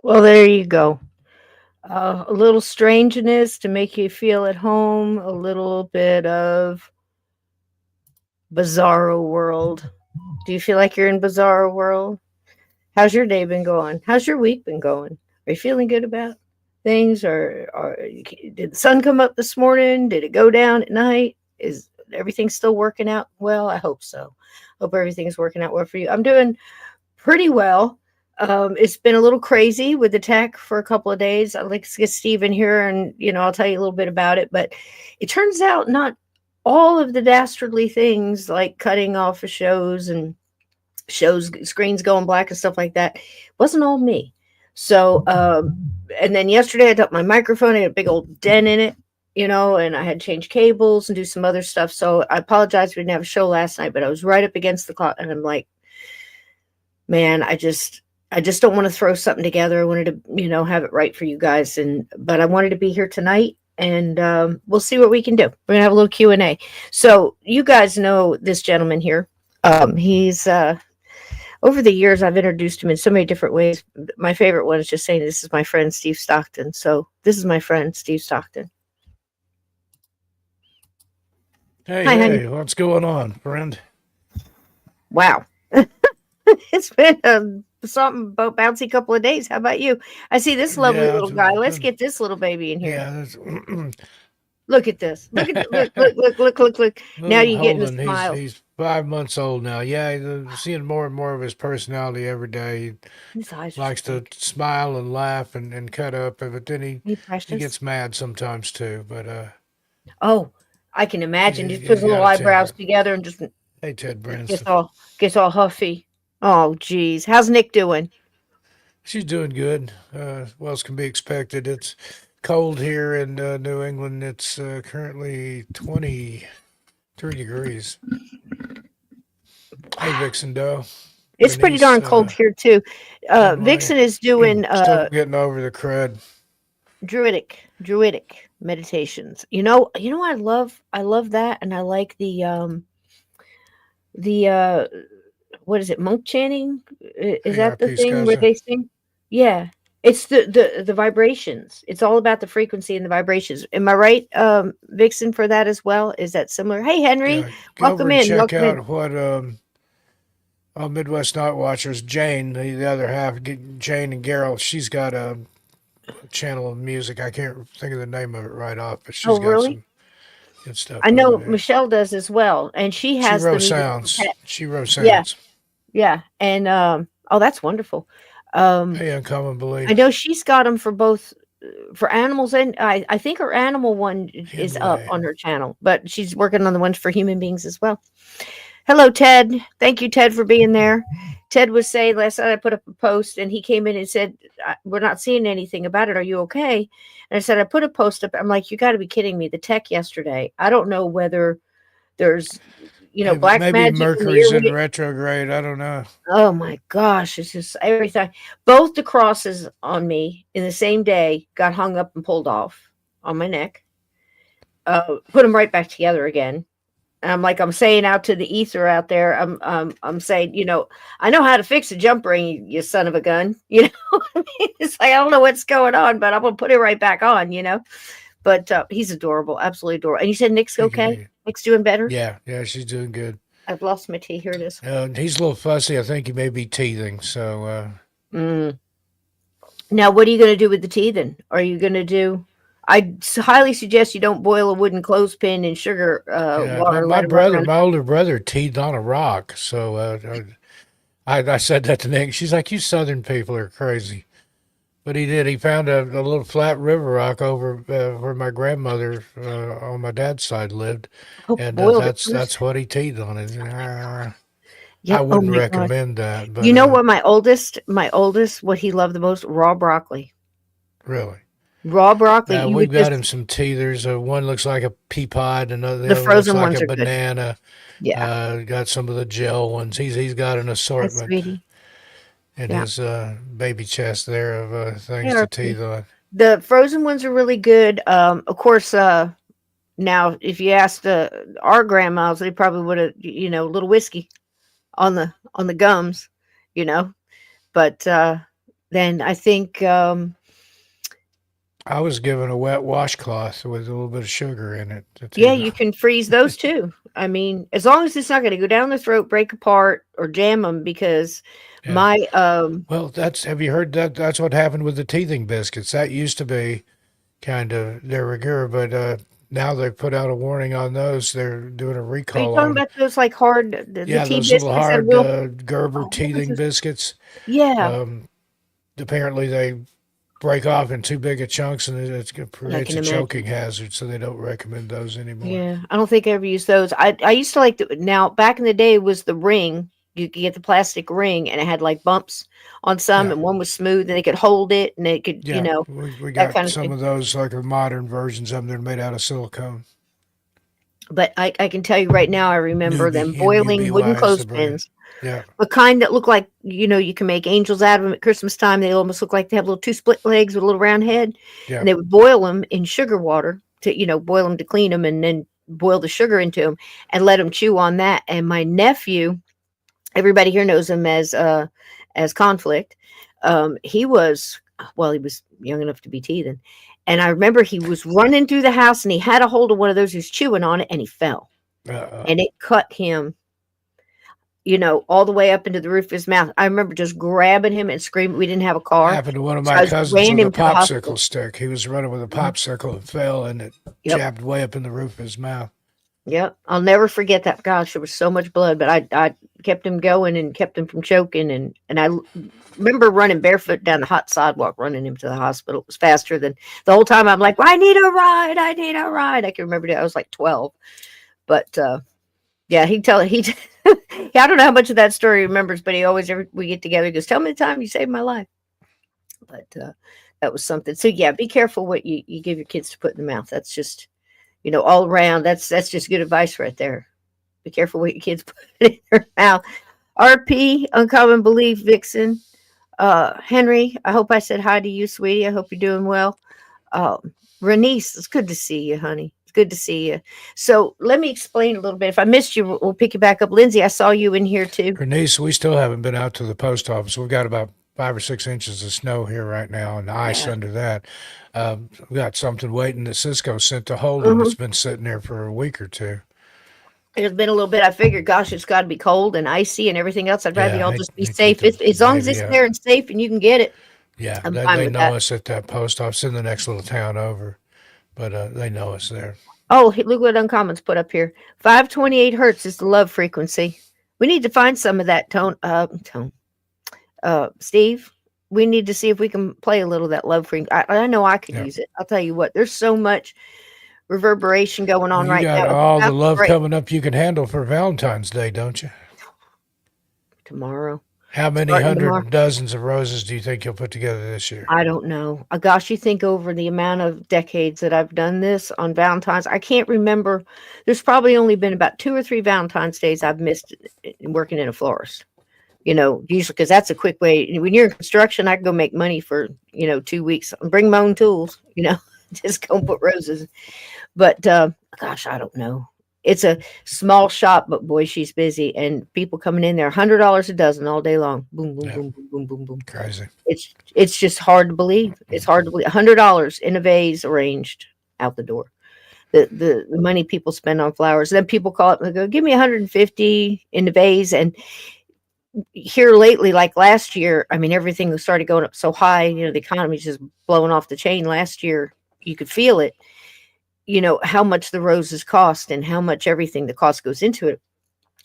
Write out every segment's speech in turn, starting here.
Well, there you go. A little strangeness to make you feel at home, a little bit of bizarro world. Do you feel like you're in bizarro world? How's your day been going? How's your week been going? Are you feeling good about things? Or did the sun come up this morning? Did it go down at night? Is everything still working out well? I hope so. Hope everything's working out well for you. I'm doing pretty well. It's been a little crazy with the tech for a couple of days. I'd like to get Steve in here and, I'll tell you a little bit about it. But it turns out not all of the dastardly things like cutting off of shows and shows screens going black and stuff like that wasn't all me. So, and then yesterday I took my microphone, it had a big old dent in it, and I had to change cables and do some other stuff. So I apologize we didn't have a show last night, but I was right up against the clock and I'm like, man, I just don't want to throw something together. I wanted to, have it right for you guys. But I wanted to be here tonight and we'll see what we can do. We're going to have a little Q&A. So you guys know this gentleman here. He's, over the years, I've introduced him in so many different ways. My favorite one is just saying, this is my friend, Steve Stockton. So this is my friend, Steve Stockton. Hi, honey. Hey, what's going on, friend? Wow. It's been something about bouncy couple of days. How about you? I see this lovely Yeah, little guy. Let's get this little baby in here. yeah, that's, Look at this. Look at look. Now little you're getting the Holden. He's smiles. he's 5 months old now. Yeah, seeing more and more of his personality every day. His eyes He are so likes to big. smile and laugh and cut up, but then he Hey, he precious. gets mad sometimes too. But Oh, I can imagine. Just puts he's his little got a eyebrows temper. together and just Hey, Ted gets Branston. all gets all huffy. Oh, geez. How's Nick doing? She's doing good. Well as can be expected. It's cold here in New England. It's currently 23 degrees. Hey, Vixen Doe. It's pretty Bernice, darn cold here too. doing all right. Vixen is doing Still getting over the crud. druidic meditations. I love that, and I like the what is it, monk chanting? Is AI that the Peace thing where Casa. they sing? Yeah. It's the vibrations. It's all about the frequency and the vibrations. Am I right, Vixen, for that as well? Is that similar? Hey, Henry, Yeah, go over welcome and in. check Welcome in. out what Midwest Night Watchers, Jane, the other half, Jane and Garrel, she's got a channel of music. I can't think of the name of it right off, but Oh, she's got really? some good I stuff over know there. Michelle does as well, and she She has the wrote music for sounds. pet. She wrote Yeah, sounds. yeah, and oh, that's wonderful. Um, Hey, Uncommon I Belief. know she's got them for both for animals, and I think her animal one is up Henley. on her channel, but she's working on the ones for human beings as well. Hello, Ted. Thank you, Ted, for being there. Ted was saying last night I put up a post and he came in and said, we're not seeing anything about it. Are you okay? And I said, I put a post up. I'm like, you got to be kidding me. The tech yesterday. I don't know whether there's, black Maybe magic in the air. Mercury's in retrograde. I don't know. Oh my gosh. It's just everything. Both the crosses on me in the same day got hung up and pulled off on my neck. Put them right back together again. I'm saying out to the ether out there. I'm saying, I know how to fix a jump ring, you son of a gun. What I mean? It's like I don't know what's going on, but I'm gonna put it right back on. But he's adorable, absolutely adorable. And you said Nick's You can okay. be. Nick's doing better. Yeah, she's doing good. I've lost my tea. Here it is. He's a little fussy. I think he may be teething. So Mm. Now, what are you gonna do with the tea then? Are you gonna do? Highly suggest you don't boil a wooden clothespin in sugar yeah, my, water. my Let it run brother, around. my older brother, teethed on a rock. So I said that to Nick. She's like, "You Southern people are crazy." But he did. He found a little flat river rock over where my grandmother on my dad's side lived, Oh, and boiled it that's first. what he teethed on it. I Yep. Oh wouldn't my gosh. recommend that, but You know what my oldest, what he loved the most? Raw broccoli. really. Raw broccoli. You We've would got just him some teethers. One looks like a pea pod, the the other one looks frozen like ones a are good. banana. Yeah. Got some of the gel ones. He's got an Hi, assortment sweetie. in Yeah. his baby chest there of Hey, things to teeth RP. on. The frozen ones are really good. Of course, now if you asked our grandmas, they probably would have, a little whiskey on the gums, you know. But then I think, I was given a wet washcloth with a little bit of sugar in it yeah, to you can freeze those too. I mean, as long as it's not going to go down the throat, break apart, or jam them, because yeah. my Well, that's have you heard that? That's what happened with the teething biscuits. That used to be kind of de rigueur, but now they've put out a warning on those. They're doing a are you recall talking on, about those like hard the yeah, tea those little biscuits that hard will? Gerber Oh, what was teething this? biscuits. Yeah, Um, Apparently, they break off in too big of chunks, and it I creates can a imagine. choking hazard. So they don't recommend those anymore. Yeah, I don't think I ever used those. I used to like now back in the day was the ring. You could get the plastic ring and it had like bumps on some, Yeah, and one was smooth and they could hold it and it could, yeah. We that got kind of some thing. of those like the modern versions of them. They're made out of silicone. But I can tell you right now, I remember them boiling wooden NUBY is the brand. clothespins, Yeah, the kind that look like, you can make angels out of them at Christmas time. They almost look like they have little two split legs with a little round head, yeah. and they would boil them in sugar water to, boil them to clean them, and then boil the sugar into them and let them chew on that. And my nephew, everybody here knows him as Conflict. He was young enough to be teething, and I remember he was running through the house and he had a hold of one of those. He was chewing on it and he fell, Uh, and it cut him, all the way up into the roof of his mouth. I remember just grabbing him and screaming. We didn't have a car, Happened to one of so my I just cousins ran with a him to the hospital. popsicle stick. He was running with a Mhm. popsicle and fell, and it Yep. jabbed way up in the roof of his mouth. Yep. I'll never forget that. Gosh, there was so much blood, but I kept him going and kept him from choking. And I remember running barefoot down the hot sidewalk, running him to the hospital. It was faster than the whole time. I'm like, well, I need a ride. I need a ride. I can remember that. I was like 12. But yeah, yeah, I don't know how much of that story he remembers, but he always, every we get together, he goes, tell me the time you saved my life. But that was something. So yeah, be careful what you give your kids to put in the mouth. That's just, all around. That's just good advice right there. Be careful what your kids put in their mouth. RP, Uncommon Belief, Vixen. Henry, I hope I said hi to you, sweetie. I hope you're doing well. Renice, it's good to see you, honey. It's good to see you. So let me explain a little bit. If I missed you, we'll pick you back up. Lindsay, I saw you in here too. Bernice, we still haven't been out to the post office. We've got about 5 or 6 inches of snow here right now, and ice Yeah. under that. We got something waiting that Cisco sent to Holden hmm that's been sitting there for a week or two. It's been a little bit. I figured, gosh, it's got to be cold and icy and everything else. I'd rather Yeah, y'all I just be need to get safe. the As long as baby it's out. there and safe and you can get it, Yeah, I'm fine they with know that. us at that post office in the next little town over, but they know us there. Oh, look what Uncommon's put up here. 528 hertz is the love frequency. We need to find some of that tone. Steve, we need to see if we can play a little of that love frequency. I know I could Yeah. use it. I'll tell you what. There's so much reverberation going Well, on you right got now. It's all the about to love break coming up you can handle for Valentine's Day, don't you? tomorrow. How many Starting tomorrow. hundred dozens of roses do you think you'll put together this year? I don't know. Gosh, you think over the amount of decades that I've done this on Valentine's, I can't remember. There's probably only been about 2 or 3 Valentine's days I've missed working in a florist. Usually because that's a quick way. When you're in construction, I can go make money for 2 weeks. Bring my own tools. Just go put roses. But gosh, I don't know. It's a small shop, but boy, she's busy, and people coming in there, $100 a dozen all day long. Boom, boom, Yeah, boom, boom, boom, boom, boom. crazy. It's just hard to believe. It's hard to believe. $100 in a vase arranged out the door. The money people spend on flowers. Then people call up and go, "Give me 150 in the vase." And here lately, like last year, I mean, everything started going up so high. The economy's just blowing off the chain. Last year, you could feel it. How much the roses cost and how much everything the cost goes into it.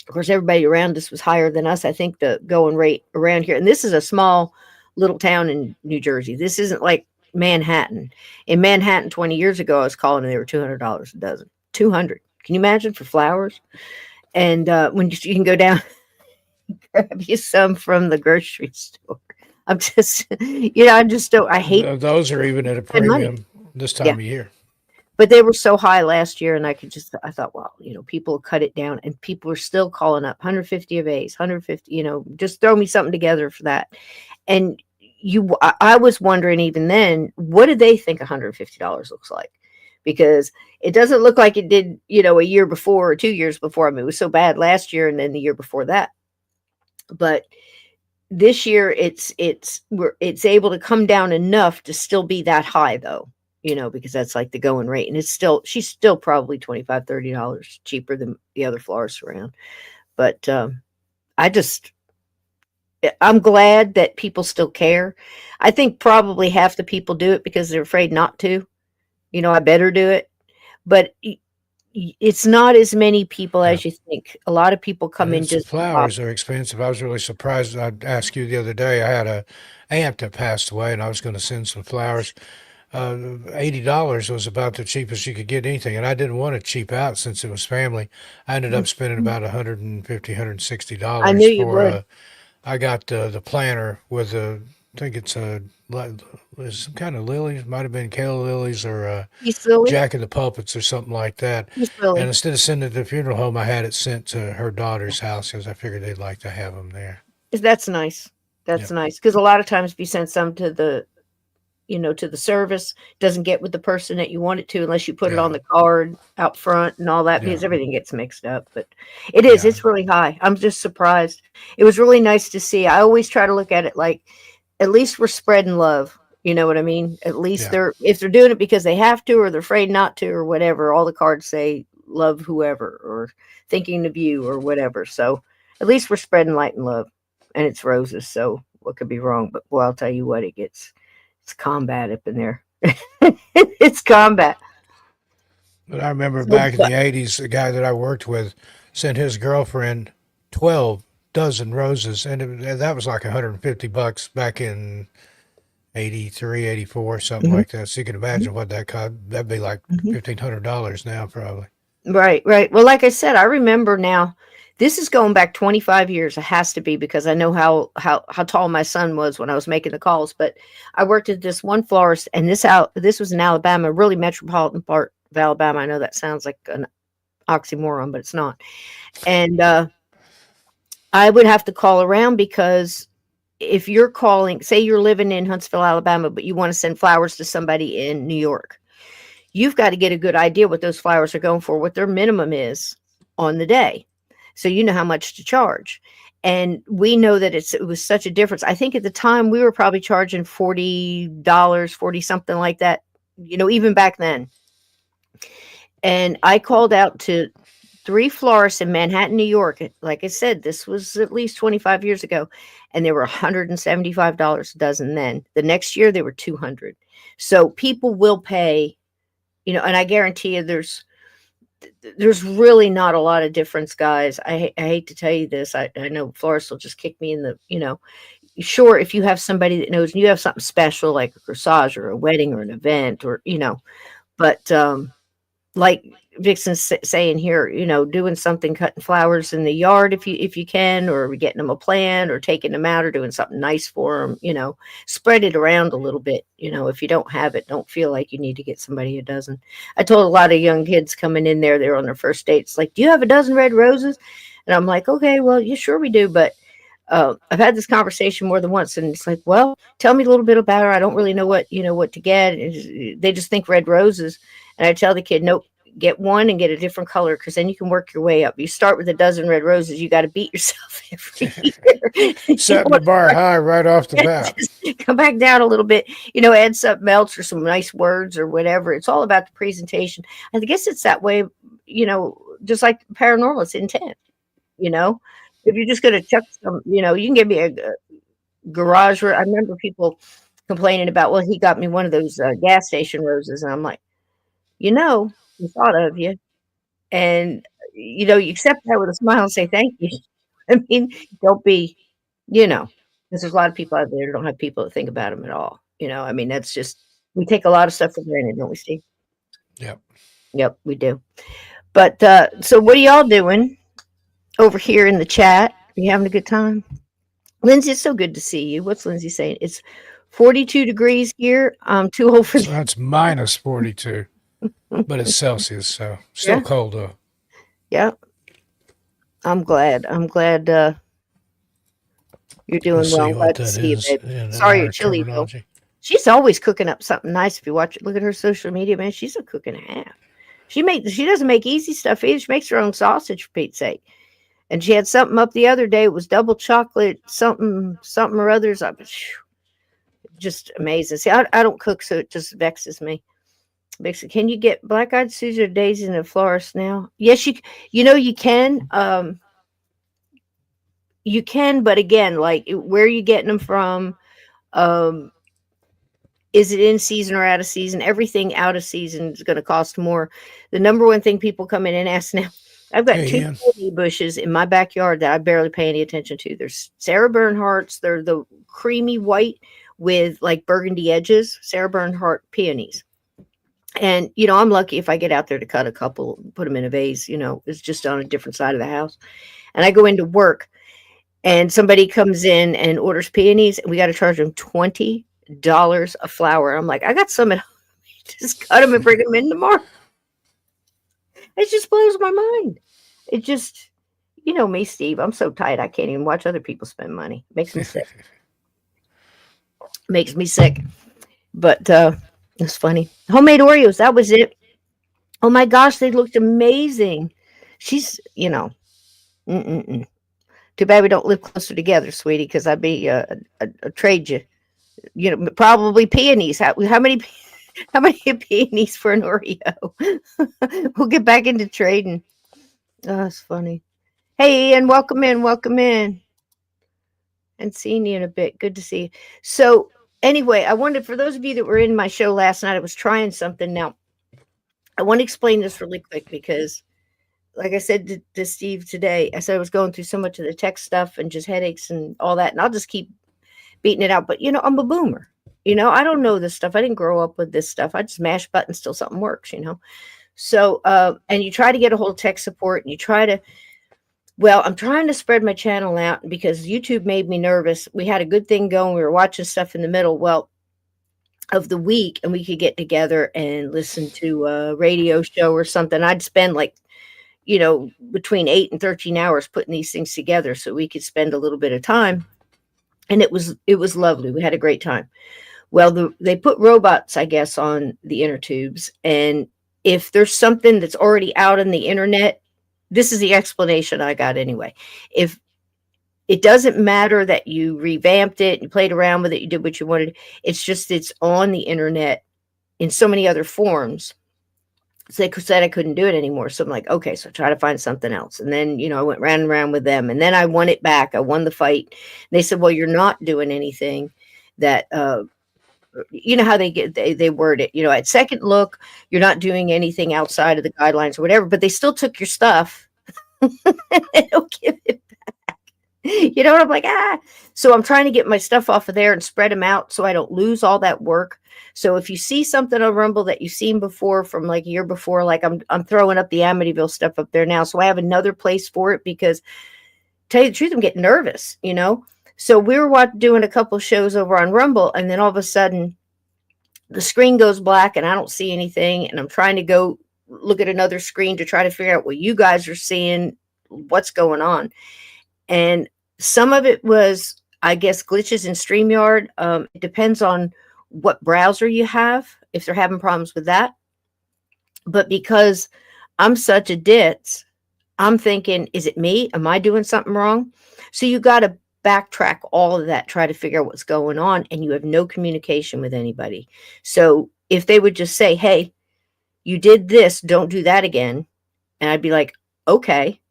Of course, everybody around us was higher than us. I think the going rate around here, and this is a small little town in New Jersey. This isn't like Manhattan. In Manhattan, 20 years ago, I was calling and they were $200 a dozen. 200. Can you imagine for flowers? And when you can go down, grab you some from the grocery store. I'm just, I just don't. I hate Those are even at a spend money. premium this Yeah, time of year. but they were so high last year, and I thought, well, people cut it down, and people are still calling up 150 a vase, 150. Just throw me something together for that. And I was wondering even then, what do they think $150 looks like? Because it doesn't look like it did, a year before or 2 years before. I mean, it was so bad last year, and then the year before that. But This year it's able to come down enough to still be that high though, because that's like the going rate, and she's still probably $25-$30 cheaper than the other florists around. But I just I'm glad that people still care. I think probably half the people do it because they're afraid not to. I better do it. But it's not as many people Yeah. as you think. A lot of people come And in it's the just for hobby. flowers are expensive. I was really surprised. I asked you the other day. I had a aunt that passed away, and I was going to send some flowers. $80 was about the cheapest you could get anything, and I didn't want to cheap out since it was family. I ended up spending about 150, I $160 knew you for. would. I got the planter with a. I think it's a there's some kind of lilies. Might have been Kale lilies or He's silly. Jack of the Puppets or something like that. He's And silly. instead of sending it to the funeral home, I had it sent to her daughter's house because I figured they'd like to have them there. That's nice. That's Yep. nice because a lot of times if you send some to the service, doesn't get with the person that you want it to unless you put it on Yeah. the card out front and all that Yeah. because everything gets mixed up. But it is, Yeah. it's really high. I'm just surprised. It was really nice to see. I always try to look at it like at least we're spreading love. You know what I mean? At least Yeah. if they're doing it because they have to or they're afraid not to or whatever, all the cards say love whoever or thinking of you or whatever. So at least we're spreading light and love. And it's roses, so what could be wrong? But well, I'll tell you what, it's combat up in there. It's combat. But I remember So, back in but the 80s, the guy that I worked with sent his girlfriend 12 dozen roses, and that was like 150 bucks back in 83, 84, something mhm, like that. So you can imagine what that cost. That'd be like mhm. $1,500 now, probably. Right, right. Well, like I said, I remember now. This is going back 25 years. It has to be because I know how tall my son was when I was making the calls. But I worked at this one florist, and this was in Alabama, really metropolitan part of Alabama. I know that sounds like an oxymoron, but it's not. And I would have to call around because if you're calling, say you're living in Huntsville, Alabama, but you want to send flowers to somebody in New York, you've got to get a good idea what those flowers are going for, what their minimum is on the day. So you know how much to charge. And we know that it was such a difference. I think at the time we were probably charging $40, 40 something like that, even back then. And I called out to three florists in Manhattan, New York. Like I said, this was at least 25 years ago, and they were $175 a dozen then. The next year they were 200. So people will pay, and I guarantee you there's really not a lot of difference, guys. I hate to tell you this. I know florists will just kick me in sure, if you have somebody that knows and you have something special like a corsage or a wedding or an event but like Vixen's saying here, doing something, cutting flowers in the yard if you can, or getting them a plant, or taking them out, or doing something nice for them. Spread it around a little bit. If you don't have it, don't feel like you need to get somebody a dozen. I told a lot of young kids coming in there, they're on their first dates, like, "Do you have a dozen red roses?" And I'm like, "Okay, well, yeah, sure we do, but." I've had this conversation more than once, and it's like, well, tell me a little bit about her. I don't really know what to get. They just think red roses, and I tell the kid, nope, get one and get a different color because then you can work your way up. You start with a dozen red roses, you got to beat yourself every year. You Setting the want bar high right off the bat. to come back down a little bit, add something else or some nice words or whatever. It's all about the presentation. I guess it's that way, just like paranormal, it's intent. You know, if you're just going to chuck some, you can give me a garage. I remember people complaining about, well, he got me one of those gas station roses, and I'm like, we thought of you, and you accept that with a smile and say thank you. I mean, don't be, because there's a lot of people out there who don't have people that think about them at all. I mean, that's just we take a lot of stuff for granted, don't we, Steve? Yep. Yep, we do. But so, what are y'all doing over here in the chat? Are you having a good time? Lindsay, it's so good to see you. What's Lindsay saying? It's 42 degrees here. I'm too old for So that. that's minus 42, but it's Celsius, so still Yeah, cold though. yeah. I'm glad. I'm glad you're doing Let's well. see I'm what glad to that see you, is babe. in Sorry you're our chilly though. terminology. She's always cooking up something nice. If you look at her social media, man, she's a cook and a half. She doesn't make easy stuff either. She makes her own sausage for Pete's sake. And she had something up the other day. It was double chocolate, something, something or others. I was just amazing. See, I don't cook, so it just vexes me. Can you get black-eyed Susan or Daisy in a florist now? Yes, you know you can. You can, but again, like where are you getting them from? Um, is it in season or out of season? Everything out of season is going to cost more. The number one thing people come in and ask now, I've got Hey, two Ian. peony bushes in my backyard that I barely pay any attention to. There's Sarah Bernhardt's. They're the creamy white with like burgundy edges. Sarah Bernhardt peonies. And I'm lucky if I get out there to cut a couple, put them in a vase. It's just on a different side of the house. And I go into work, and somebody comes in and orders peonies, and we got to charge them $20 a flower. I'm like, I got some at home. Just cut them and bring them in tomorrow. It just blows my mind. It just, me, Steve. I'm so tight. I can't even watch other people spend money. Makes me sick. Makes me sick. But it's funny. Homemade Oreos. That was it. Oh my gosh, they looked amazing. She's, mm-mm-mm. Too bad we don't live closer together, sweetie, because I'd be a trade you. Probably peonies. How many how many peonies for an Oreo? We'll get back into trading. Oh, that's funny. Hey, Ian, welcome in, welcome in. And seeing you in a bit. Good to see you. So anyway, I wanted, for those of you that were in my show last night, I was trying something. Now, I want to explain this really quick because, like I said to Steve today, I said I was going through so much of the tech stuff and just headaches and all that, and I'll just keep beating it out. But I'm a boomer. I don't know this stuff. I didn't grow up with this stuff. I just mash buttons till something works. So, and you try to get a hold of tech support, and you try to. Well, I'm trying to spread my channel out because YouTube made me nervous. We had a good thing going. We were watching stuff in the middle. Well, of the week, and we could get together and listen to a radio show or something. I'd spend like between 8 and 13 hours putting these things together so we could spend a little bit of time. And it was lovely. We had a great time. Well, they put robots, I guess, on the inner tubes. And if there's something that's already out on the internet, this is the explanation I got anyway. If it doesn't matter that you revamped it, you played around with it, you did what you wanted, it's on the internet in so many other forms. So they said I couldn't do it anymore. So I'm like, okay, so try to find something else. And then, I went round and round with them, and then I won it back. I won the fight. And they said, well, you're not doing anything that, you know how they word it, at second look, you're not doing anything outside of the guidelines or whatever, but they still took your stuff. They don't give it back. I'm like, so I'm trying to get my stuff off of there and spread them out so I don't lose all that work. So if you see something on Rumble that you've seen before from like a year before, like I'm throwing up the Amityville stuff up there now. So I have another place for it because, tell you the truth, I'm getting nervous, So we were doing a couple shows over on Rumble, and then all of a sudden the screen goes black and I don't see anything. And I'm trying to go look at another screen to try to figure out what you guys are seeing, what's going on. And some of it was, I guess, glitches in StreamYard. It depends on what browser you have, if they're having problems with that. But because I'm such a ditz, I'm thinking, is it me? Am I doing something wrong? So you got to backtrack all of that, try to figure out what's going on, and you have no communication with anybody. So if they would just say, hey, you did this, don't do that again. And I'd be like, okay,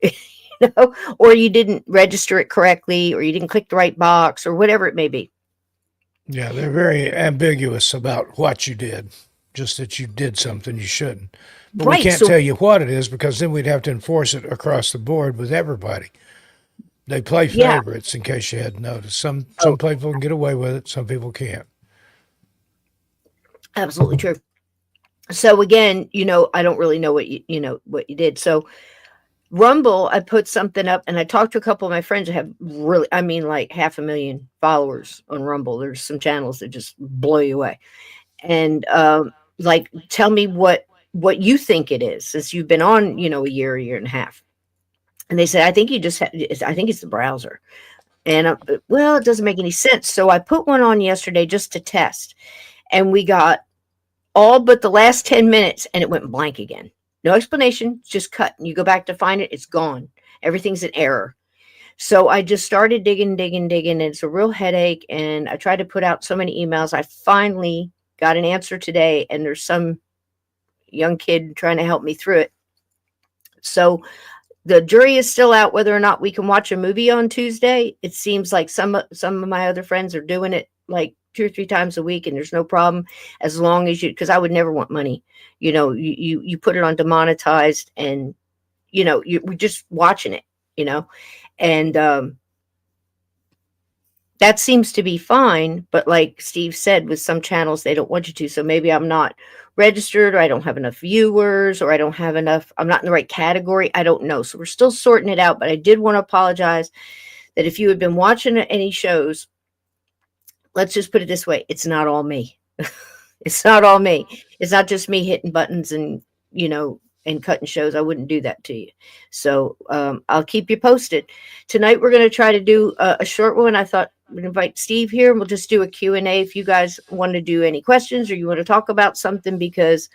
or you didn't register it correctly, or you didn't click the right box, or whatever it may be. Yeah, they're very ambiguous about what you did, just that you did something you shouldn't. But we can't tell you what it is because then we'd have to enforce it across the board with everybody. They play favorites, in case you hadn't noticed. Some people can get away with it, some people can't. Absolutely true. So again, I don't really know what you did. So Rumble, I put something up, and I talked to a couple of my friends that have really, like 500,000 followers on Rumble. There's some channels that just blow you away. And like, tell me what you think it is, since you've been on, a year and a half. And they said, I think you just I think it's the browser. And well, it doesn't make any sense. So I put one on yesterday just to test, and we got all but the last 10 minutes, and it went blank again. No explanation, just cut. And you go back to find it, it's gone. Everything's an error. So I just started digging, and it's a real headache. And I tried to put out so many emails. I finally got an answer today, and there's some young kid trying to help me through it. So the jury is still out whether or not we can watch a movie on Tuesday. It seems like some of my other friends are doing it like 2 or 3 times a week, and there's no problem as long as you. Because I would never want money. You put it on demonetized, and we're just watching it. And that seems to be fine. But like Steve said, with some channels, they don't want you to. So maybe I'm not registered, or I don't have enough viewers, or I'm not in the right category. I don't know. So we're still sorting it out. But I did want to apologize that if you had been watching any shows, let's just put it this way, it's not all me. It's not all me. It's not just me hitting buttons and cutting shows. I wouldn't do that to you. So I'll keep you posted. Tonight we're going to try to do a short one. I thought we'd invite Steve here, and we'll just do a Q&A if you guys want to do any questions or you want to talk about something, because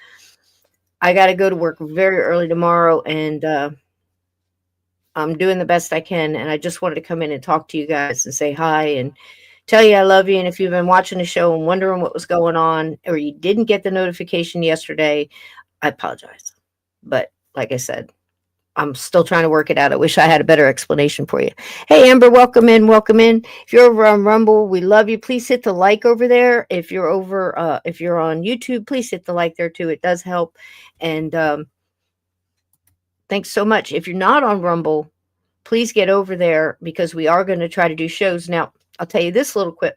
I got to go to work very early tomorrow, and I'm doing the best I can. And I just wanted to come in and talk to you guys and say hi and tell you I love you. And if you've been watching the show and wondering what was going on, or you didn't get the notification yesterday, I apologize. But like I said, I'm still trying to work it out. I wish I had a better explanation for you. Hey, Amber, welcome in. Welcome in. If you're over on Rumble, we love you. Please hit the like over there. If you're if you're on YouTube, please hit the like there too. It does help. And thanks so much. If you're not on Rumble, please get over there, because we are going to try to do shows. Now, I'll tell you this little quick.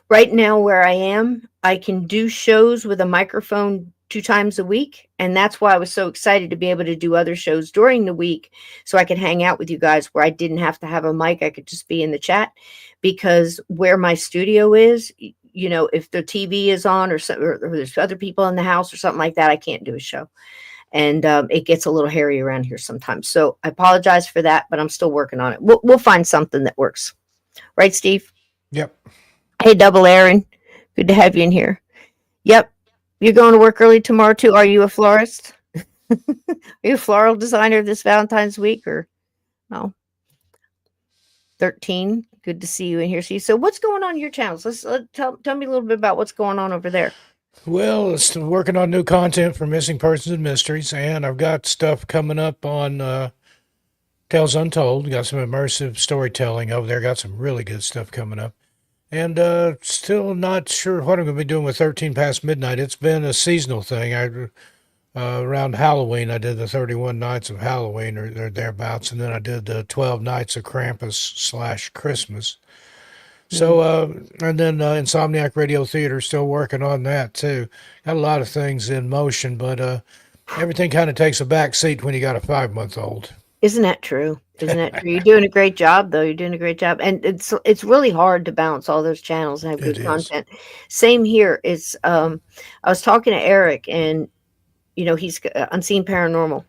Right now, where I am, I can do shows with a microphone 2 times a week. And that's why I was so excited to be able to do other shows during the week, so I could hang out with you guys where I didn't have to have a mic. I could just be in the chat, because where my studio is, if the TV is on, or there's other people in the house or something like that, I can't do a show. And it gets a little hairy around here sometimes. So I apologize for that, but I'm still working on it. We'll find something that works. Right, Steve? Yep. Hey, Double Aaron. Good to have you in here. Yep. You're going to work early tomorrow, too. Are you a florist? Are you a floral designer this Valentine's week, or no? 13. Good to see you in here. See, so what's going on in your channels? Tell me a little bit about what's going on over there. Well, still working on new content for Missing Persons and Mysteries, and I've got stuff coming up on Tales Untold. Got some immersive storytelling over there. Got some really good stuff coming up. And still not sure what I'm going to be doing with 13 Past Midnight. It's been a seasonal thing. Around Halloween, I did the 31 Nights of Halloween, or thereabouts, and then I did the 12 Nights of Krampus / Christmas. So, and then Insomniac Radio Theater, still working on that too. Got a lot of things in motion, but everything kind of takes a back seat when you got a 5-month-old. Isn't that true? Isn't that true? You're doing a great job, though. You're doing a great job, and it's really hard to balance all those channels and have It good is. content. Same here. It's I was talking to Eric, and he's Unseen Paranormal.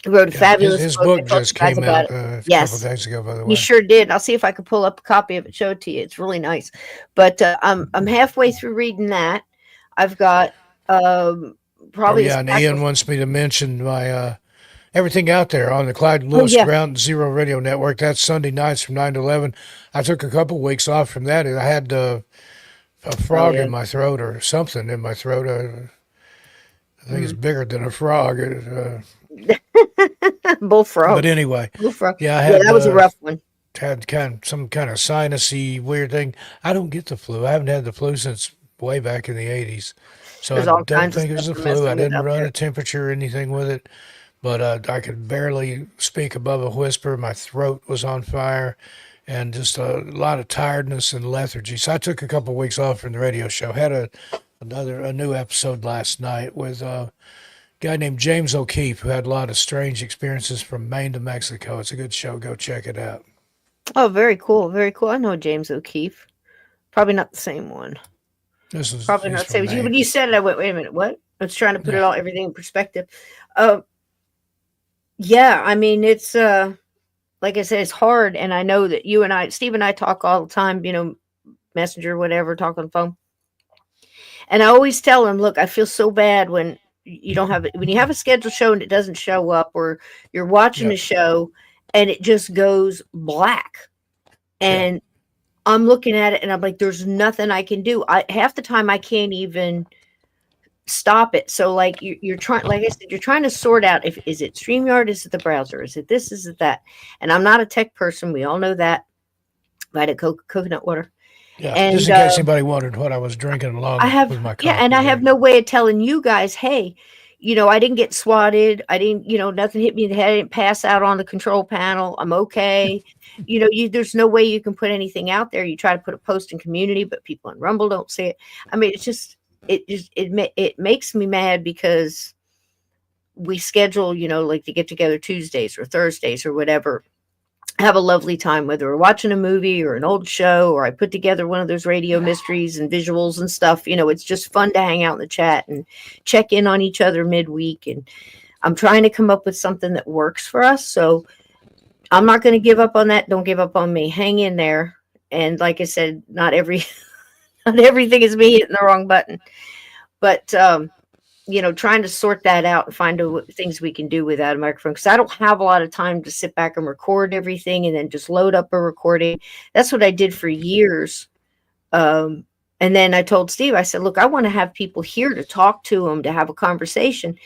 He wrote a Yeah, fabulous his book. I book told just you guys came about out it. a couple of Yes, days ago, by the he way. sure did. I'll see if I could pull up a copy of it, show it to you. It's really nice. But I'm halfway through reading that. I've got Oh probably a yeah, and stack Ian of. wants me to mention my everything out there on the Clyde Oh Lewis yeah. Ground Zero Radio Network. That's Sunday nights from 9 to 11. I took a couple weeks off from that. I had a Oh frog yeah. in my throat, or something in my throat. I think it's Mm. bigger than a frog. But Bullfrog. anyway, Bullfrog. yeah, I Yeah, had that was a rough one. some kind of sinusy weird thing. I don't get the flu. I haven't had the flu since way back in the 80s. So I There's all don't kinds of think it stuff was the for flu. I messing with didn't out run there. a temperature or anything with it, but I could barely speak above a whisper. My throat was on fire, and just a lot of tiredness and lethargy. So I took a couple weeks off from the radio show. Had a new episode last night with a guy named James O'Keefe, who had a lot of strange experiences from Maine to Mexico. It's a good show. Go check it out. Oh, very cool. Very cool. I know James O'Keefe. Probably not the same one. Probably He's not the same from as you. When Maine. you said it, I went, wait a minute, what? I was trying to put Yeah. everything in perspective. Uh, yeah, I mean, it's like I said, it's hard, and I know that Steve and I talk all the time. Messenger, whatever, talk on the phone. And I always tell him, look, I feel so bad when you don't have it when you have a scheduled show and it doesn't show up, or you're watching Yeah. a show and it just goes black. Yeah. And I'm looking at it and I'm like, there's nothing I can do. I half the time I can't even stop it. So like you're trying, like I said, you're trying to sort out if is it StreamYard, is it the browser, is it this, is it that? And I'm not a tech person. We all know that. I had a coconut water, Yeah. Just and in case anybody wondered what I was drinking I along have, with my yeah, and coffee I have there. no way of telling you guys, hey, I didn't get swatted. I didn't, nothing hit me in the head. I didn't pass out on the control panel. I'm okay. There's no way you can put anything out there. You try to put a post in community, but people on Rumble don't see it. I mean, it makes me mad because we schedule, like to get together Tuesdays or Thursdays or whatever, have a lovely time, whether we're watching a movie or an old show, or I put together one of those radio mysteries and visuals and stuff. It's just fun to hang out in the chat and check in on each other midweek. And I'm trying to come up with something that works for us. So I'm not going to give up on that. Don't give up on me. Hang in there. And like I said, not not everything is me hitting the wrong button, but trying to sort that out and find things we can do without a microphone. Because I don't have a lot of time to sit back and record everything and then just load up a recording. That's what I did for years. And then I told Steve, I said, look, I want to have people here to talk to them, to have a conversation.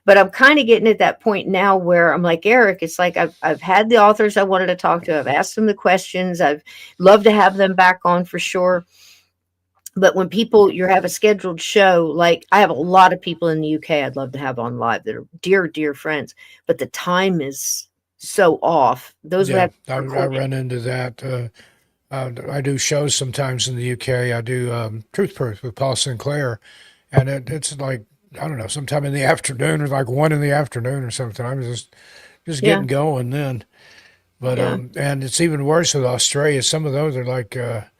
But I'm kind of getting at that point now where I'm like, Eric, it's like I've had the authors I wanted to talk to. I've asked them the questions. I've loved to have them back on for sure. But when you have a scheduled show, like I have a lot of people in the UK I'd love to have on live that are dear, dear friends, but the time is so off. Those would Yeah. have to I be recorded. run into that. I do shows sometimes in the UK. I do Truth Proof with Paul Sinclair, and it's like I don't know, sometime in the afternoon or like 1 in the afternoon or something. I'm just Yeah, getting going then. But yeah. and it's even worse with Australia. Some of those are like a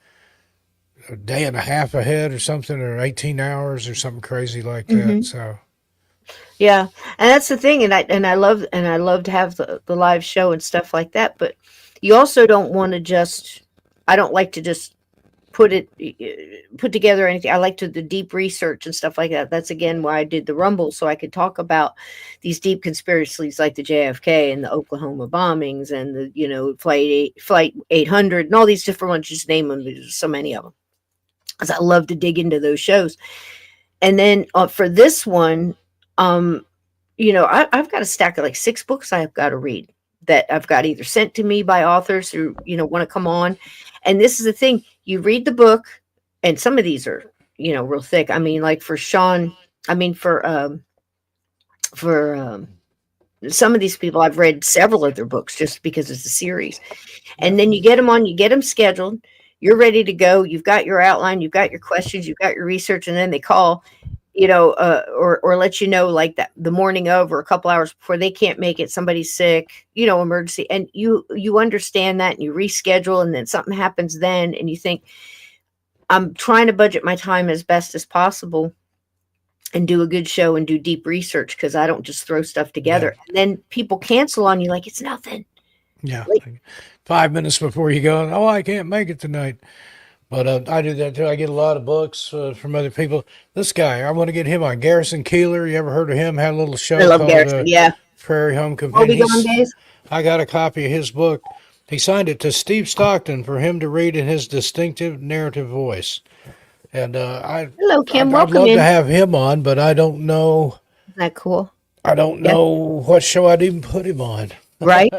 day and a half ahead or something, or 18 hours or something crazy like that. Hmm. So Yeah, and that's the thing, and I love to have the live show and stuff like that. But you also don't want to just. I don't like to just put together anything. I like to the deep research and stuff like that. That's again why I did the Rumble, so I could talk about these deep conspiracies like the JFK and the Oklahoma bombings and the Flight 800 and all these different ones. Just name them. There's so many of them. Because I love to dig into those shows. And then for this one, um, I've got a stack of like 6 books I've got to read that I've got either sent to me by authors who, want to come on. And this is the thing, you read the book, and some of these are, real thick. I mean, like for Sean, I mean, for some of these people, I've read several of their books just because it's a series. yeah, And then you get them on, you get them scheduled, you're ready to go. You've got your outline, you've got your questions, you've got your research, and then they call or let you know like that the morning of or a couple hours before they can't make it, somebody's sick, emergency, and you understand that and you reschedule, and then something happens then, and you think I'm trying to budget my time as best as possible and do a good show and do deep research because I don't just throw stuff yeah, together and then people cancel on you like it's nothing. yeah. Like, 5 minutes before you go, oh, I can't make it tonight. But I do that too. I get a lot of books from other people. This guy, I want to get him on. Garrison Keeler, you ever heard of him? Had a little I show love called Garrison. Yeah. Prairie Home Companion. Will be gone days. I got a copy of his book. He signed it to Steve Stockton for him to read in his distinctive narrative voice. And Hello, Kim. I'd Welcome love to in. have him on, but I don't know. Isn't that cool? I don't Yeah. know what show I'd even put him on. Right.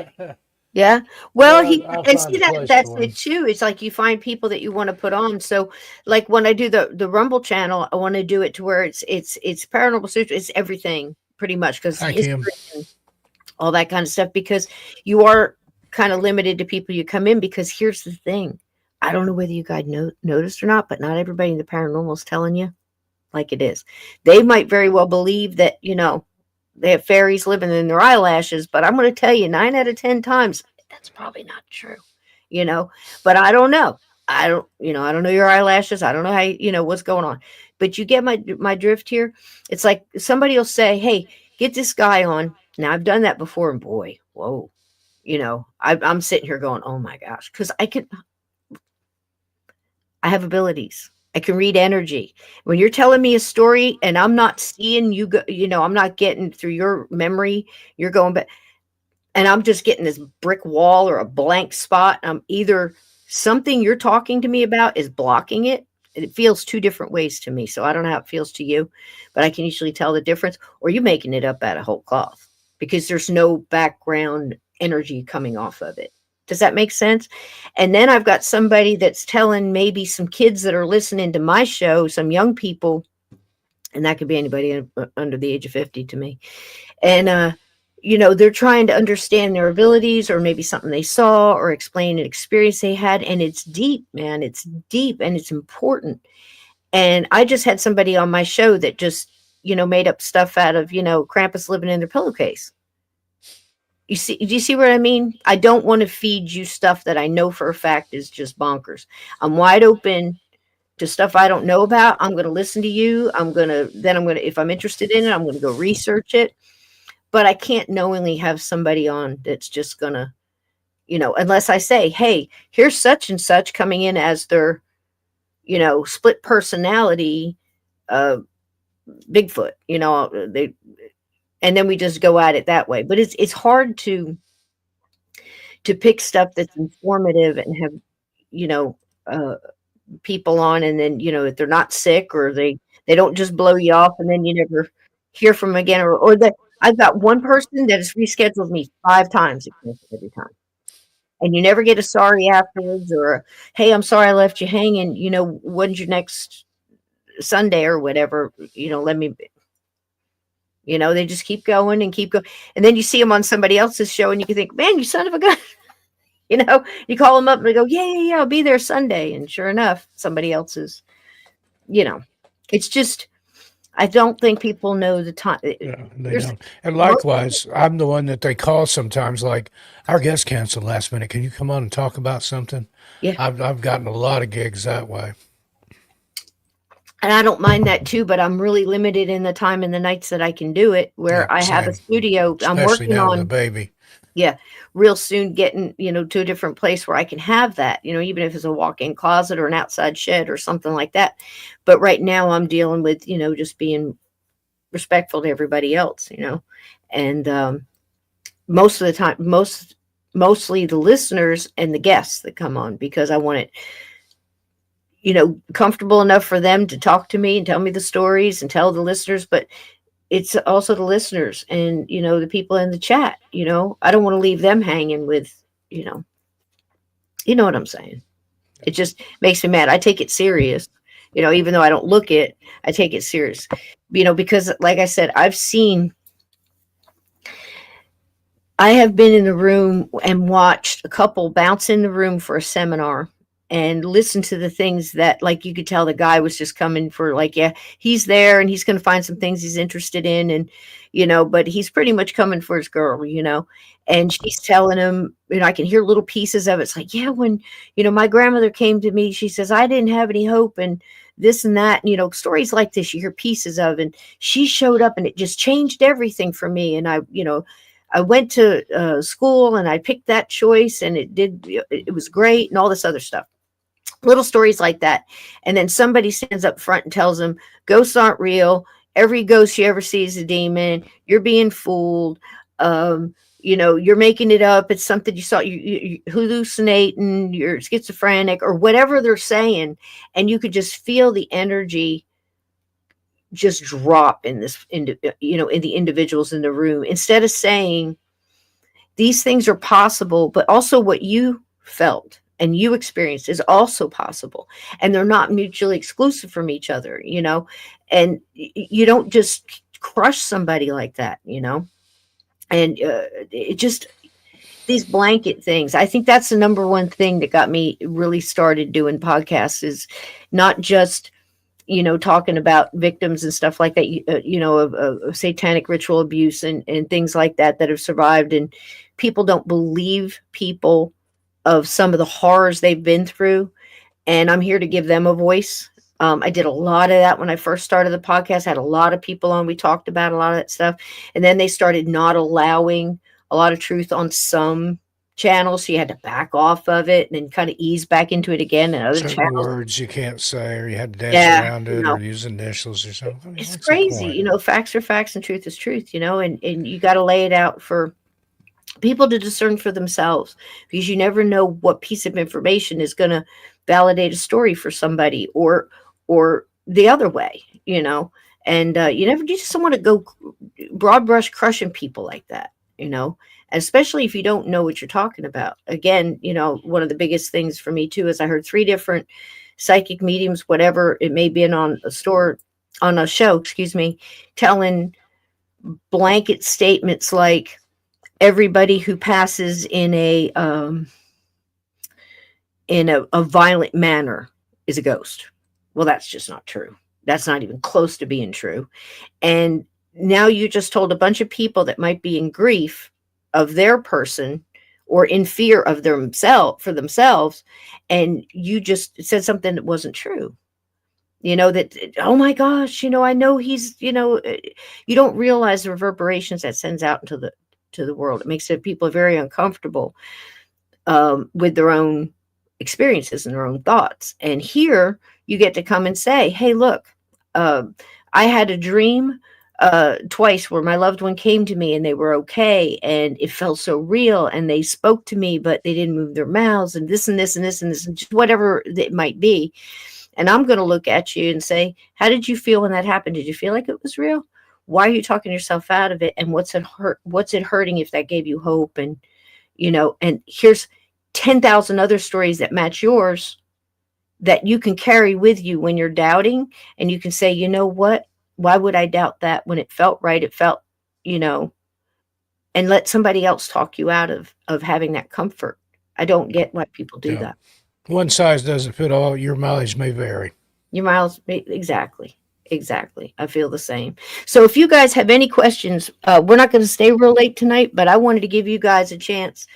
Yeah. Well, But he I'll and find see a that place that's for it him. too. It's like you find people that you want to put on. So like when I do the Rumble channel, I want to do it to where it's paranormal sutra, it's everything pretty much because Hi, Kim. history and all that kind of stuff because you are kind of limited to people you come in because here's the thing. I don't know whether you guys noticed or not, but not everybody in the paranormal is telling you like it is. They might very well believe that, they have fairies living in their eyelashes, but I'm going to tell you 9 out of 10 times that's probably not true, you know. But I don't know. I don't know your eyelashes. I don't know how what's going on. But you get my drift here. It's like somebody will say, "Hey, get this guy on." Now I've done that before, and boy, whoa, I'm sitting here going, "Oh my gosh," because I have abilities. I can read energy. When you're telling me a story and I'm not seeing you go, I'm not getting through your memory, you're going back, and I'm just getting this brick wall or a blank spot. I'm either something you're talking to me about is blocking it. And it feels two different ways to me. So I don't know how it feels to you, but I can usually tell the difference. Or you making it up out of whole cloth because there's no background energy coming off of it. Does that make sense? And then I've got somebody that's telling maybe some kids that are listening to my show, some young people, and that could be anybody under the age of 50 to me. And they're trying to understand their abilities or maybe something they saw or explain an experience they had, and it's deep, man. It's deep and it's important. And I just had somebody on my show that just made up stuff out of Krampus living in their pillowcase. Do you see what I mean? I don't want to feed you stuff that I know for a fact is just bonkers. I'm wide open to stuff I don't know about. I'm going to listen to you. If I'm interested in it, I'm going to go research it. But I can't knowingly have somebody on that's just gonna, unless I say, hey, here's such and such coming in as their, split personality, uh, Bigfoot, and then we just go at it that way. But it's hard to pick stuff that's informative and have, you know, uh, people on, and then if they're not sick or they don't just blow you off and then you never hear from them again, or that I've got one person that has rescheduled me 5 times every time, and you never get a sorry afterwards or hey, I'm sorry I left you hanging, when's your next Sunday or whatever, let me, they just keep going and keep going, and then you see them on somebody else's show and you can think, man, you son of a gun. You call them up and they go, yeah, I'll be there Sunday. And sure enough, somebody else's, you know, it's just, I don't think people know the time. No, they There's don't. And most, likewise, I'm the one that they call sometimes, like, our guest canceled last minute. Can you come on and talk about something? yeah. I've gotten a lot of gigs that way. And I don't mind that too, but I'm really limited in the time and the nights that I can do it Yeah, where I have a same. studio. I'm Especially working now with a on, baby. yeah, real soon getting, to a different place where I can have that, even if it's a walk-in closet or an outside shed or something like that. But right now I'm dealing with, just being respectful to everybody else, and most of the time, mostly the listeners and the guests that come on, because I want it, comfortable enough for them to talk to me and tell me the stories and tell the listeners, but it's also the listeners and, the people in the chat, I don't want to leave them hanging with, you know, you know what I'm saying? It just makes me mad. I take it serious, even though I don't look it, I take it serious, because like I said, I have been in the room and watched a couple bounce in the room for a seminar and listen to the things that, like, you could tell the guy was just coming for, like, yeah, he's there and he's going to find some things he's interested in. And, but he's pretty much coming for his girl, and she's telling him, I can hear little pieces of it. It's like, yeah, when, my grandmother came to me, she says, I didn't have any hope and this and that. And, stories like this, you hear pieces of, and she showed up and it just changed everything for me. And I went to school and I picked that choice and it was great and all this other stuff. Little stories like that. And then somebody stands up front and tells them ghosts aren't real. Every ghost you ever see is a demon. You're being fooled. You're making it up. It's something you saw, you hallucinating, you're schizophrenic or whatever they're saying. And you could just feel the energy just drop in in the individuals in the room, instead of saying these things are possible, but also what you felt and you experienced is also possible, and they're not mutually exclusive from each other, and you don't just crush somebody like that, and it just, these blanket things, I think that's the number one thing that got me really started doing podcasts, is not just talking about victims and stuff like that, of satanic ritual abuse and things like that have survived. And people don't believe people of some of the horrors they've been through. And I'm here to give them a voice. I did a lot of that when I first started the podcast. I had a lot of people on. We talked about a lot of that stuff. And then they started not allowing a lot of truth on some channels, so you had to back off of it and then kind of ease back into it again, and other Certain channels. words you can't say, or you had to dance Yeah, around you it, know, or use initials or something. I mean, it's what's the crazy. point? You know, facts are facts and truth is truth, you know, and you got to lay it out for people to discern for themselves, because you never know what piece of information is going to validate a story for somebody, or the other way, you know. And you just don't want to go broad brush crushing people like that, you know, especially if you don't know what you're talking about. Again, you know, one of the biggest things for me too is I heard three different psychic mediums, whatever it may be, on a store, on a show, excuse me, telling blanket statements like everybody who passes in a violent manner is a ghost. Well, that's just not true. That's not even close to being true. And now you just told a bunch of people that might be in grief of their person, or in fear of themselves, for themselves, and you just said something that wasn't true. You know, that, oh my gosh, you know, I know he's, you know, you don't realize the reverberations that sends out into the world. It makes it people very uncomfortable with their own experiences and their own thoughts. And here you get to come and say, hey, look, uh, I had a dream twice where my loved one came to me and they were okay. And it felt so real. And they spoke to me, but they didn't move their mouths, and this and this and this and this, and just whatever it might be. And I'm going to look at you and say, how did you feel when that happened? Did you feel like it was real? Why are you talking yourself out of it? And what's it hurting if that gave you hope? And, you know, and here's 10,000 other stories that match yours that you can carry with you when you're doubting. And you can say, you know what? Why would I doubt that when it felt right? It felt, you know, and let somebody else talk you out of having that comfort. I don't get why people do Yeah. that. One size doesn't fit all. Your mileage may vary. Your miles, exactly. Exactly. I feel the same. So if you guys have any questions, we're not going to stay real late tonight, but I wanted to give you guys a chance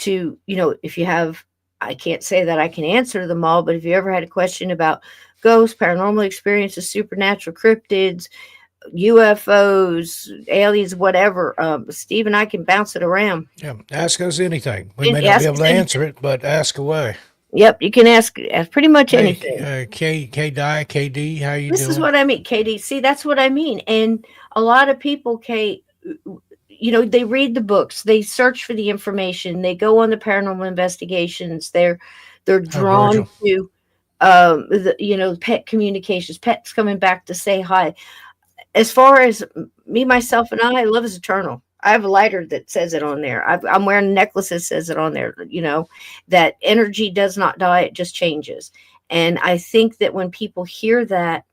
to, you know, if you have, I can't say that I can answer them all, but if you ever had a question about ghosts, paranormal experiences, supernatural cryptids, UFOs, aliens, whatever, Steve and I can bounce it around. Yeah. Ask us anything. We may And not be ask able us to anything. answer it, but ask away. Yep, you can ask pretty much Hey, anything. KD, how you This is doing? what I mean, Katie. See, that's what I mean. And a lot of people, Kate, you know, they read the books, they search for the information, they go on the paranormal investigations, they're Hi, drawn Virgil. to you know, pet communications, pets coming back to say hi. As far as me, myself, and I, love is eternal. I have a lighter that says it on there. I'm wearing a necklace that says it on there. You know, that energy does not die; it just changes. And I think that when people hear that,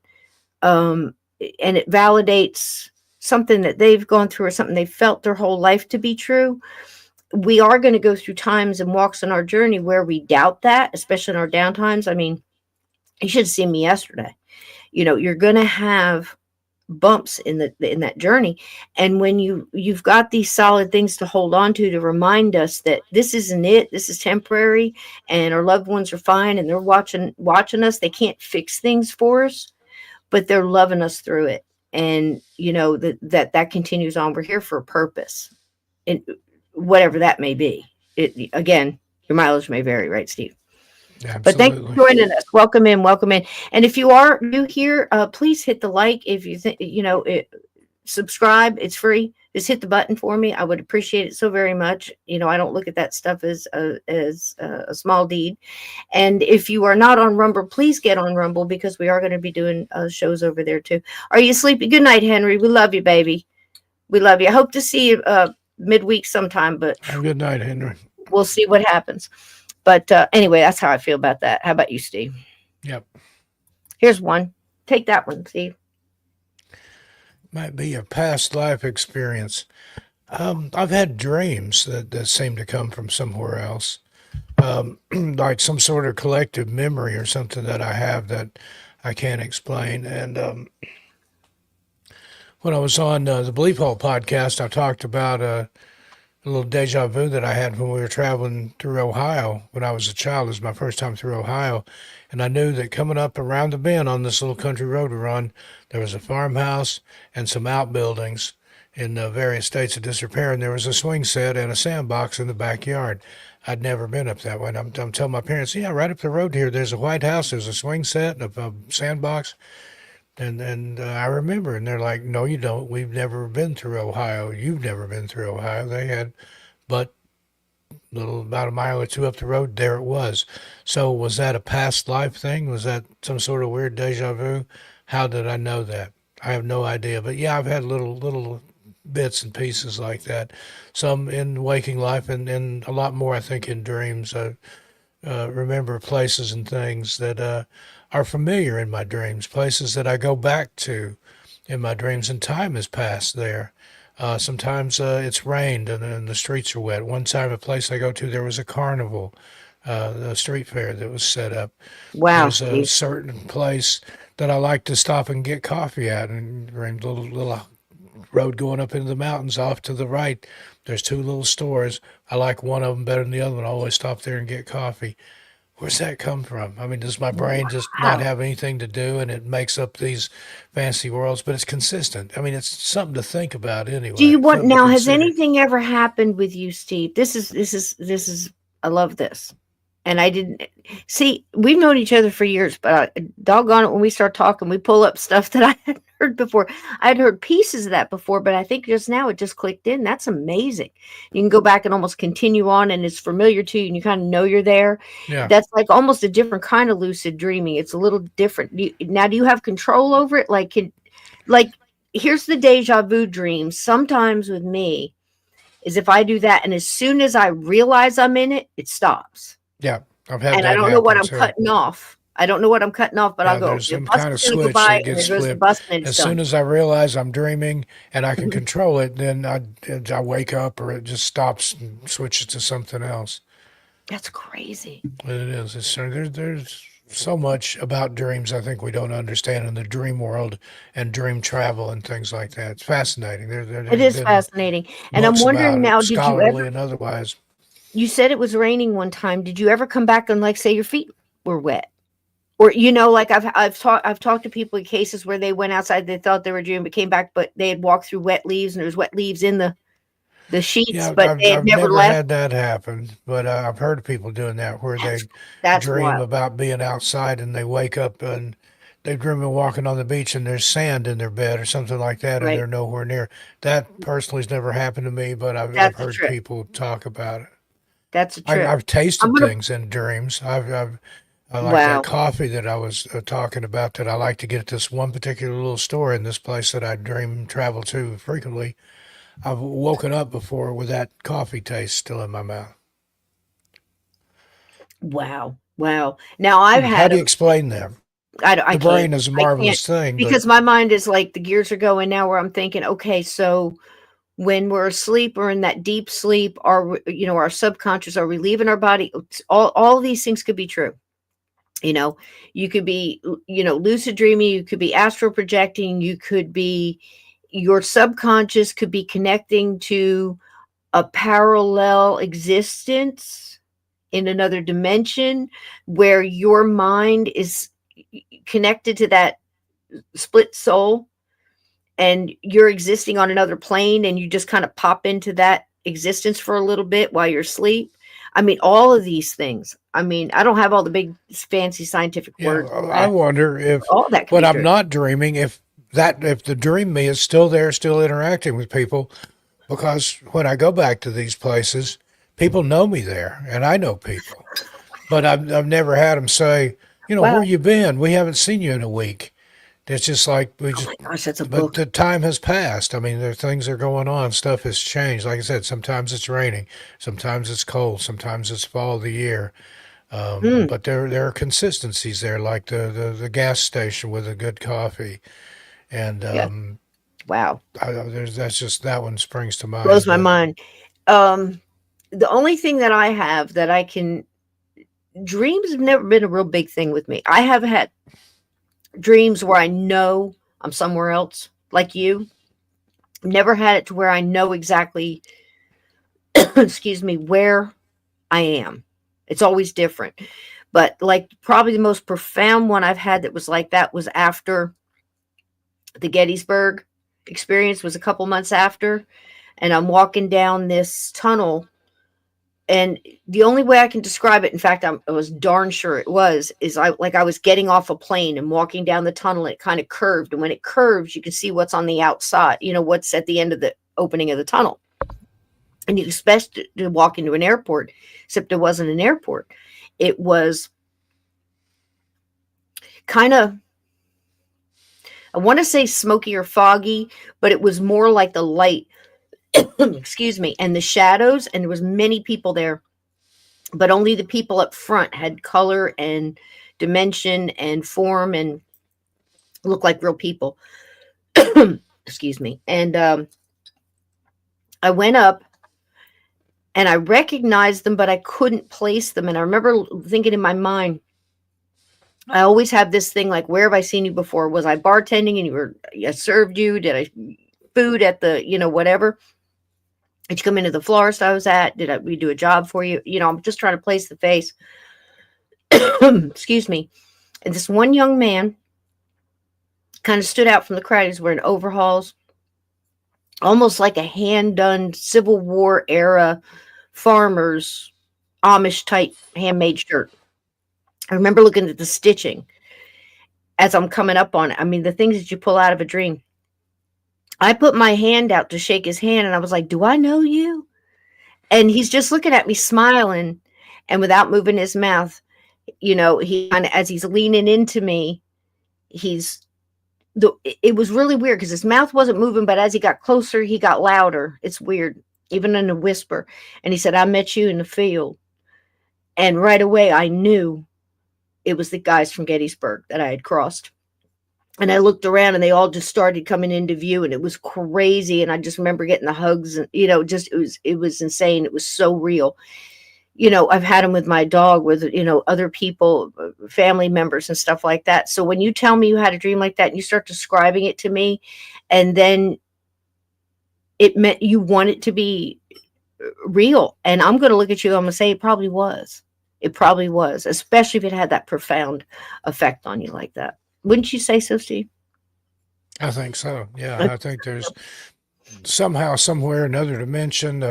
um, and it validates something that they've gone through or something they felt their whole life to be true, we are going to go through times and walks on our journey where we doubt that, especially in our down times. I mean, you should have seen me yesterday. You know, you're going to have bumps in that journey, and when you've got these solid things to hold on to remind us that this isn't it, this is temporary, and our loved ones are fine, and they're watching us. They can't fix things for us, but they're loving us through it. And you know that continues on. We're here for a purpose, and whatever that may be. It again, your mileage may vary, right, Steve? But thank you Absolutely. for joining us. Welcome in, welcome in. And if you are new here, please hit the like. If you think, you know, subscribe. It's free. Just hit the button for me. I would appreciate it so very much. You know, I don't look at that stuff as a small deed. And if you are not on Rumble, please get on Rumble, because we are going to be doing shows over there too. Are you sleepy? Good night, Henry. We love you, baby. We love you. I hope to see you midweek sometime, but Have a good night, Henry. we'll see what happens. But anyway, that's how I feel about that. How about you, Steve? Yep. Here's one. Take that one, Steve. Might be a past life experience. I've had dreams that seem to come from somewhere else, like some sort of collective memory or something that I have that I can't explain. And when I was on the Belief Hole podcast, I talked about a little deja vu that I had when we were traveling through Ohio when I was a child. It was my first time through Ohio. And I knew that coming up around the bend on this little country road we were on, there was a farmhouse and some outbuildings. in various states of disrepair, and there was a swing set and a sandbox in the backyard. I'd never been up that way. And I'm telling my parents, yeah, right up the road here, there's a White House, there's a swing set, a sandbox, and I remember, and they're like, no, you don't. We've never been through Ohio. You've never been through Ohio. They had, but little about a mile or two up the road, there it was. So was that a past life thing? Was that some sort of weird deja vu? How did I know that? I have no idea. But yeah, I've had little bits and pieces like that. Some in waking life and a lot more, I think, in dreams. I remember places and things that are familiar in my dreams, places that I go back to in my dreams, and time has passed there. Sometimes it's rained and the streets are wet. One time, a place I go to, there was a carnival, a street fair that was set up. Wow, There's a Steve. certain place that I like to stop and get coffee at, and little road going up into the mountains off to the right. There's two little stores. I like one of them better than the other one. I always stop there and get coffee. Where's that come from? I mean, does my brain just not Wow. have anything to do and it makes up these fancy worlds? But it's consistent. I mean, it's something to think about Do you anyway, want something to now? Has consider. anything ever happened with you, Steve? This is. I love this, and I didn't see. We've known each other for years, but doggone it, when we start talking, we pull up stuff that I hadn't heard before. I'd heard pieces of that before, but I think just now it just clicked in. That's amazing. You can go back and almost continue on, and it's familiar to you, and you kind of know you're there. Yeah, That's like almost a different kind of lucid dreaming. It's a little different. Now, do you have control over it? Like here's the deja vu dream sometimes with me is if I do that and as soon as I realize I'm in it, it stops. yeah. I've had And I that don't know what happen I'm too. cutting off. I don't know what I'm cutting off, but I'll Yeah, go, there's okay, the some bus kind is of going to go switch by that and gets there goes the flipped. bus and it's As soon done. as I realize I'm dreaming and I can control it, then I wake up or it just stops and switches to something else. That's crazy. It is. There's so much about dreams I think we don't understand in the dream world and dream travel and things like that. It's fascinating. It There's is been fascinating. And I'm books wondering about it, now, did you scholarly ever, and otherwise. you said it was raining one time. Did you ever come back and like say your feet were wet? Or like I've talked to people in cases where they went outside, they thought they were dreaming, but came back, but they had walked through wet leaves and there was wet leaves in the sheets, Yeah, but they had I've never never left. had that happen, but I've heard of people doing that where That's they that's dream wild, about being outside and they wake up and they dream of walking on the beach and there's sand in their bed or something like that and right? they're nowhere near. That personally has never happened to me, but I've That's a heard trip. people talk about it. That's a trip. I've I'm tasted gonna things in dreams. I like that wow. coffee that I was talking about that I like to get at this one particular little store in this place that I dream travel to frequently. I've woken up before with that coffee taste still in my mouth. Wow. Wow. Now I've How had do you them. explain that? I The can't. brain is a I can't marvelous thing, but because my mind is like the gears are going now where I'm thinking, okay, so when we're asleep or in that deep sleep, our subconscious, are we leaving our body? All these things could be true. You know, you could be, lucid dreaming, you could be astral projecting, you could be, your subconscious could be connecting to a parallel existence in another dimension where your mind is connected to that split soul and you're existing on another plane and you just kind of pop into that existence for a little bit while you're asleep. I mean, all of these things. I mean, I don't have all the big fancy scientific yeah, words for I that. wonder if All that could when be I'm true. not dreaming, if the dream me is still there, still interacting with people, because when I go back to these places, people know me there, and I know people, but I've never had them say, where Wow. you been? We haven't seen you in a week. It's just like we Oh just, my gosh, that's a but book. the time has passed. I mean, there things are going on. Stuff has changed. Like I said, sometimes it's raining, sometimes it's cold, sometimes it's fall of the year. Mm, But there are consistencies there, like the gas station with a good coffee, and yeah. Wow. there's that's just that one springs to Blows mind. my But mind. Um, the only thing that I have that I can dreams have never been a real big thing with me. I have had dreams where I know I'm somewhere else, like you. Never had it to where I know exactly, excuse me, where I am. It's always different. But like probably the most profound one I've had that was like that was after the Gettysburg. experience was a couple months after, and I'm walking down this tunnel, and the only way I can describe it, in fact, I was darn sure it was, is I was getting off a plane and walking down the tunnel. It kind of curved, and when it curves, you can see what's on the outside. You know what's at the end of the opening of the tunnel, and you expect to walk into an airport, except it wasn't an airport. It was kind of, I want to say smoky or foggy, but it was more like the light, excuse me, and the shadows, and there was many people there, but only the people up front had color and dimension and form and looked like real people. Excuse me. And I went up and I recognized them, but I couldn't place them. And I remember thinking in my mind, I always have this thing like, where have I seen you before? Was I bartending and I served you? Did I food at the, whatever? Did you come into the florist I was at? Did we do a job for you? I'm just trying to place the face. Excuse me. And this one young man kind of stood out from the crowd. He's wearing overalls, almost like a hand-done Civil War era farmer's Amish type handmade shirt. I remember looking at the stitching as I'm coming up on it. I mean, the things that you pull out of a dream. I put my hand out to shake his hand, and I was like, do I know you? And he's just looking at me smiling, and without moving his mouth, he kind of, as he's leaning into me, it was really weird because his mouth wasn't moving, but as he got closer, he got louder. It's weird, even in a whisper. And he said, I met you in the field. And right away, I knew it was the guys from Gettysburg that I had crossed. And I looked around and they all just started coming into view, and it was crazy. And I just remember getting the hugs, and, it was insane. It was so real. I've had them with my dog, with, other people, family members and stuff like that. So when you tell me you had a dream like that and you start describing it to me, and then it meant you want it to be real. And I'm going to look at you, I'm going to say it probably was. It probably was, especially if it had that profound effect on you like that. Wouldn't you say so, Steve? I think so. Yeah, I think there's somehow, somewhere, another dimension,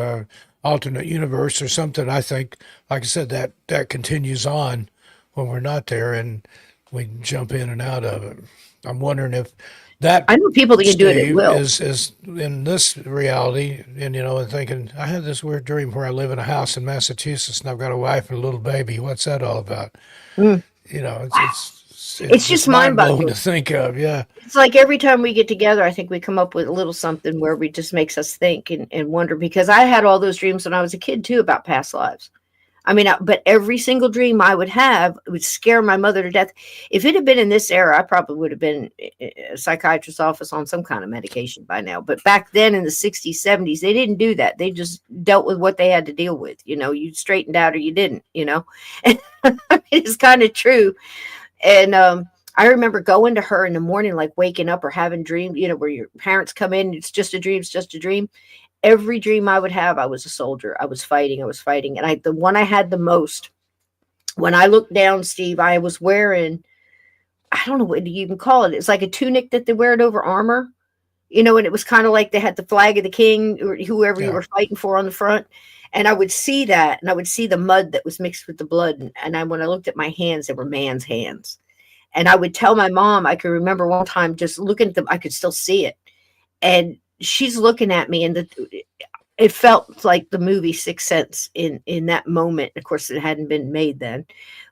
alternate universe or something. I think, like I said, that continues on when we're not there, and we jump in and out of it. I'm wondering if that, I know people that can do it at Steve, will. is in this reality, and thinking, I had this weird dream where I live in a house in Massachusetts and I've got a wife and a little baby. What's that all about? Mm. It's It's just just mind blowing mind-boggling. to think of. Yeah, It's like every time we get together, I think we come up with a little something where we just makes us think and wonder, because I had all those dreams when I was a kid too about past lives. I mean, but every single dream I would have would scare my mother to death. If it had been in this era, I probably would have been in a psychiatrist's office on some kind of medication by now. But back then in the 60s, 70s, they didn't do that. They just dealt with what they had to deal with. You straightened out or you didn't. And it's kind of true. And I remember going to her in the morning, like waking up or having dreams, where your parents come in, it's just a dream, it's just a dream. Every dream I would have, I was a soldier. I was fighting. And the one I had the most, when I looked down, Steve, I was wearing, I don't know what you even call it. It's like a tunic that they wear it over armor, and it was kind of like they had the flag of the king or whoever you yeah. were fighting for on the front. And I would see that, and I would see the mud that was mixed with the blood. When I looked at my hands, they were man's hands. And I would tell my mom, I could remember one time just looking at them, I could still see it. And she's looking at me, and it felt like the movie Sixth Sense in that moment. Of course, it hadn't been made then.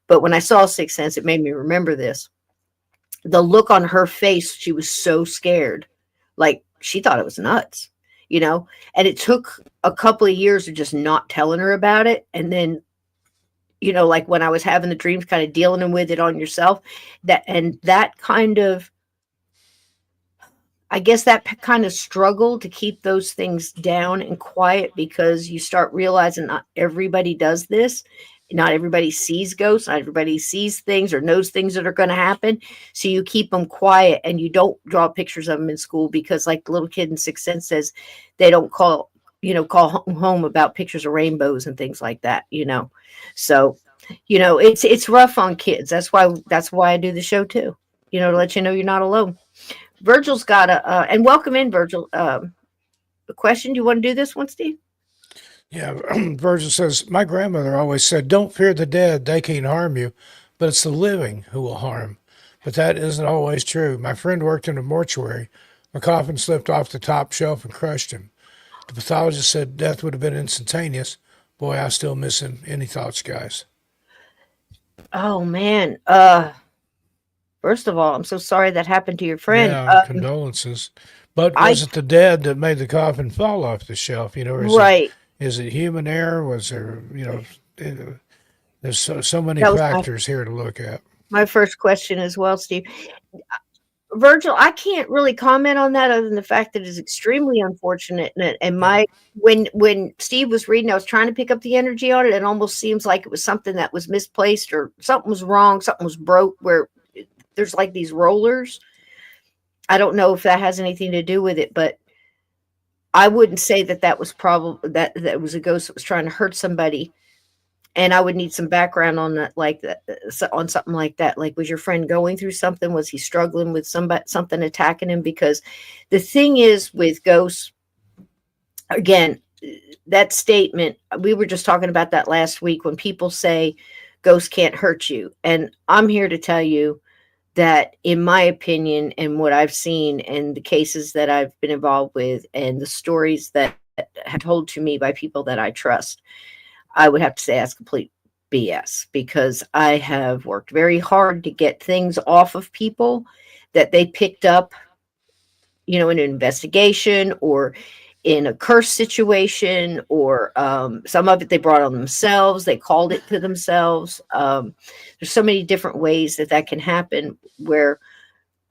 But when I saw Sixth Sense, it made me remember this. The look on her face, she was so scared. Like she thought it was nuts. And it took a couple of years of just not telling her about it. And then like when I was having the dreams, kind of dealing with it on yourself, that kind of, I guess that kind of struggle to keep those things down and quiet, because you start realizing not everybody does this. Not everybody sees ghosts. Not everybody sees things or knows things that are going to happen. So you keep them quiet, and you don't draw pictures of them in school, because like the little kid in Sixth Sense says, they don't call home about pictures of rainbows and things like that. So, it's rough on kids. That's why I do the show too, to let you know you're not alone. Virgil's got and welcome in, Virgil. A question. Do you want to do this one, Steve? Yeah, Virgil says, my grandmother always said, don't fear the dead, they can't harm you, but it's the living who will harm. But that isn't always true. My friend worked in a mortuary. A coffin slipped off the top shelf and crushed him. The pathologist said death would have been instantaneous. Boy, I still miss him. Any thoughts, guys? Oh man. First of all, I'm so sorry that happened to your friend. Yeah, condolences. But I was it the dead that made the coffin fall off the shelf? Or right. is it human error? Was there, there's so many That was factors here to look at. my first question as well, Steve. Virgil, I can't really comment on that other than the fact that it's extremely unfortunate. And Yeah. my when Steve was reading, I was trying to pick up the energy on it. It almost seems like it was something that was misplaced or something was wrong, something was broke. Where there's like these rollers. I don't know if that has anything to do with it, but I wouldn't say that that was probably that was a ghost that was trying to hurt somebody. And I would need some background on that, like that, on something like that. Like, was your friend going through something? Was he struggling with something attacking him? Because the thing is with ghosts, again, that statement, we were just talking about that last week when people say ghosts can't hurt you. And I'm here to tell you that, in my opinion, and what I've seen and the cases that I've been involved with and the stories that have told to me by people that I trust, I would have to say that's complete BS, because I have worked very hard to get things off of people that they picked up, in an investigation or in a curse situation, or some of it they brought on themselves. They called it to themselves. There's so many different ways that can happen, where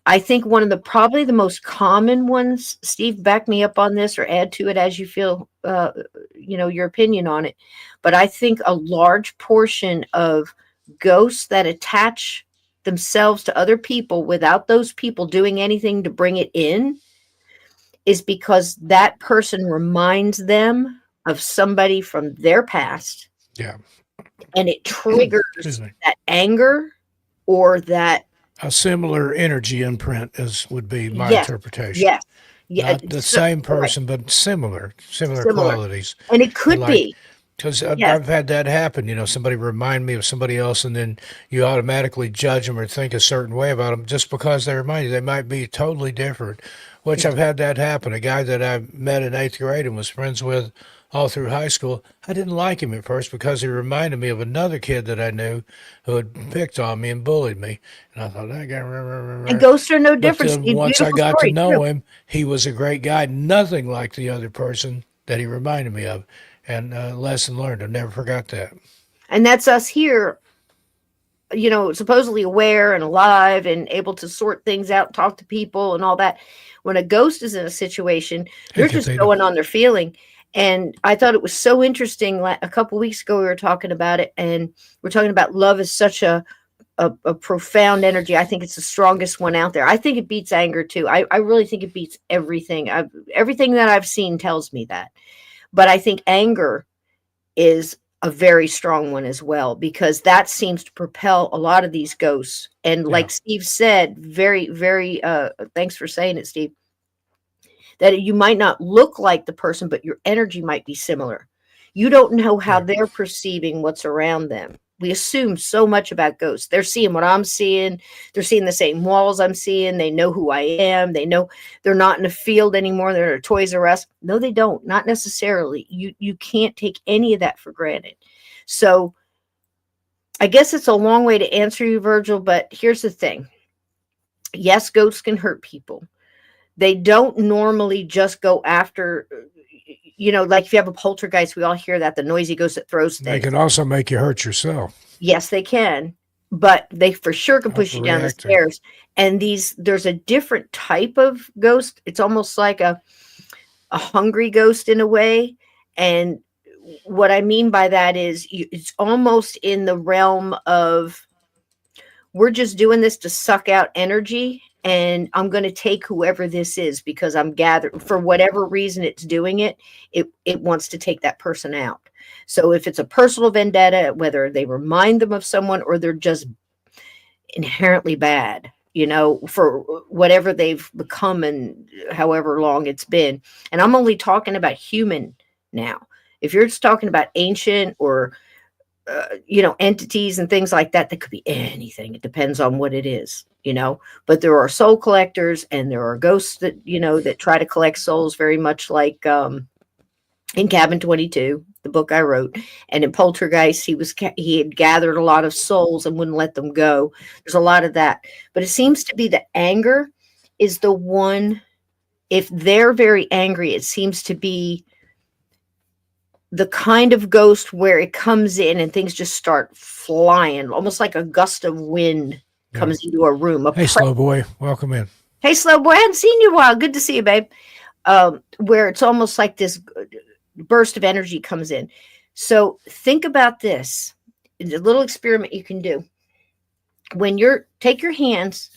I think one of the probably the most common ones, Steve, back me up on this or add to it as you feel, your opinion on it. But I think a large portion of ghosts that attach themselves to other people without those people doing anything to bring it in is because that person reminds them of somebody from their past, Yeah. and it Excuse triggers me. that anger or that. A similar energy imprint is would be my Yes, interpretation. yes, yeah, Not the so, same right, person, but similar similar, qualities. and it And could like, be, because yes, I've had that happen. Somebody remind me of somebody else, and then you automatically judge them or think a certain way about them just because they remind you. They might be totally different. Which I've had that happen. A guy that I met in eighth grade and was friends with all through high school. I didn't like him at first because he reminded me of another kid that I knew who had picked on me and bullied me. And I thought that guy. Rah, rah, rah, and rah. ghosts are no But different, then Steve. once I Beautiful got to story, true. know him, he was a great guy, nothing like the other person that he reminded me of. And lesson learned. I never forgot that. And that's us here, supposedly aware and alive and able to sort things out, talk to people and all that. When a ghost is in a situation, Hey, they're just Kathina. going on their feeling. And I thought it was so interesting. Like a couple weeks ago, we were talking about it, and we're talking about love is such a profound energy. I think it's the strongest one out there. I think it beats anger too. I really think it beats everything. Everything that I've seen tells me that. But I think anger is a very strong one as well, because that seems to propel a lot of these ghosts. And Yeah, like Steve said, very, very, thanks for saying it, Steve, that you might not look like the person, but your energy might be similar. You don't know how right. they're perceiving what's around them. We assume so much about ghosts. They're seeing what I'm seeing. They're seeing the same walls I'm seeing. They know who I am. They know they're not in a field anymore. They're at Toys R Us. No, they don't. Not necessarily. You can't take any of that for granted. So I guess it's a long way to answer you, Virgil, but here's the thing. Yes, ghosts can hurt people. They don't normally just go after, like if you have a poltergeist, we all hear that, the noisy ghost that throws They things. can also make you hurt yourself. Yes, they can, but they for sure can push you down the Overreacting. stairs. And there's a different type of ghost. It's almost like a hungry ghost in a way. And what I mean by that is it's almost in the realm of, we're just doing this to suck out energy, and I'm going to take whoever this is because I'm gathering for whatever reason it's doing it wants to take that person out. So if it's a personal vendetta, whether they remind them of someone or they're just inherently bad, for whatever they've become and however long it's been. And I'm only talking about human now. If you're just talking about ancient or entities and things like that, that could be anything. It depends on what it is. But there are soul collectors and there are ghosts that try to collect souls, very much like in Cabin 22, the book I wrote, and in Poltergeist, he had gathered a lot of souls and wouldn't let them go. There's a lot of that, but it seems to be the anger is the one. If they're very angry, it seems to be the kind of ghost where it comes in and things just start flying, almost like a gust of wind comes into a room. Hey, slow boy, welcome in. Hey, slow boy, I hadn't seen you in a while. Good to see you, babe. Where it's almost like this burst of energy comes in. So think about this. It's a little experiment you can do. When take your hands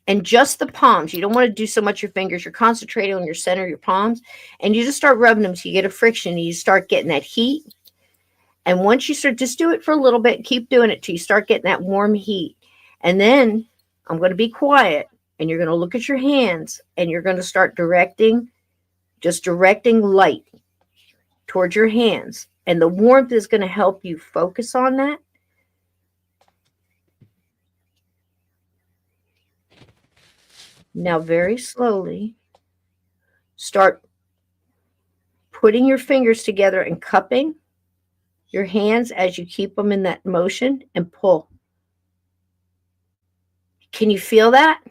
and just the palms, you don't want to do so much your fingers, you're concentrating on your center, your palms, and you just start rubbing them so you get a friction and you start getting that heat. And once you start, just do it for a little bit, keep doing it till you start getting that warm heat. And then I'm going to be quiet and you're going to look at your hands and you're going to start directing light towards your hands. And the warmth is going to help you focus on that. Now, very slowly, start putting your fingers together and cupping your hands as you keep them in that motion and pull. Can you feel that?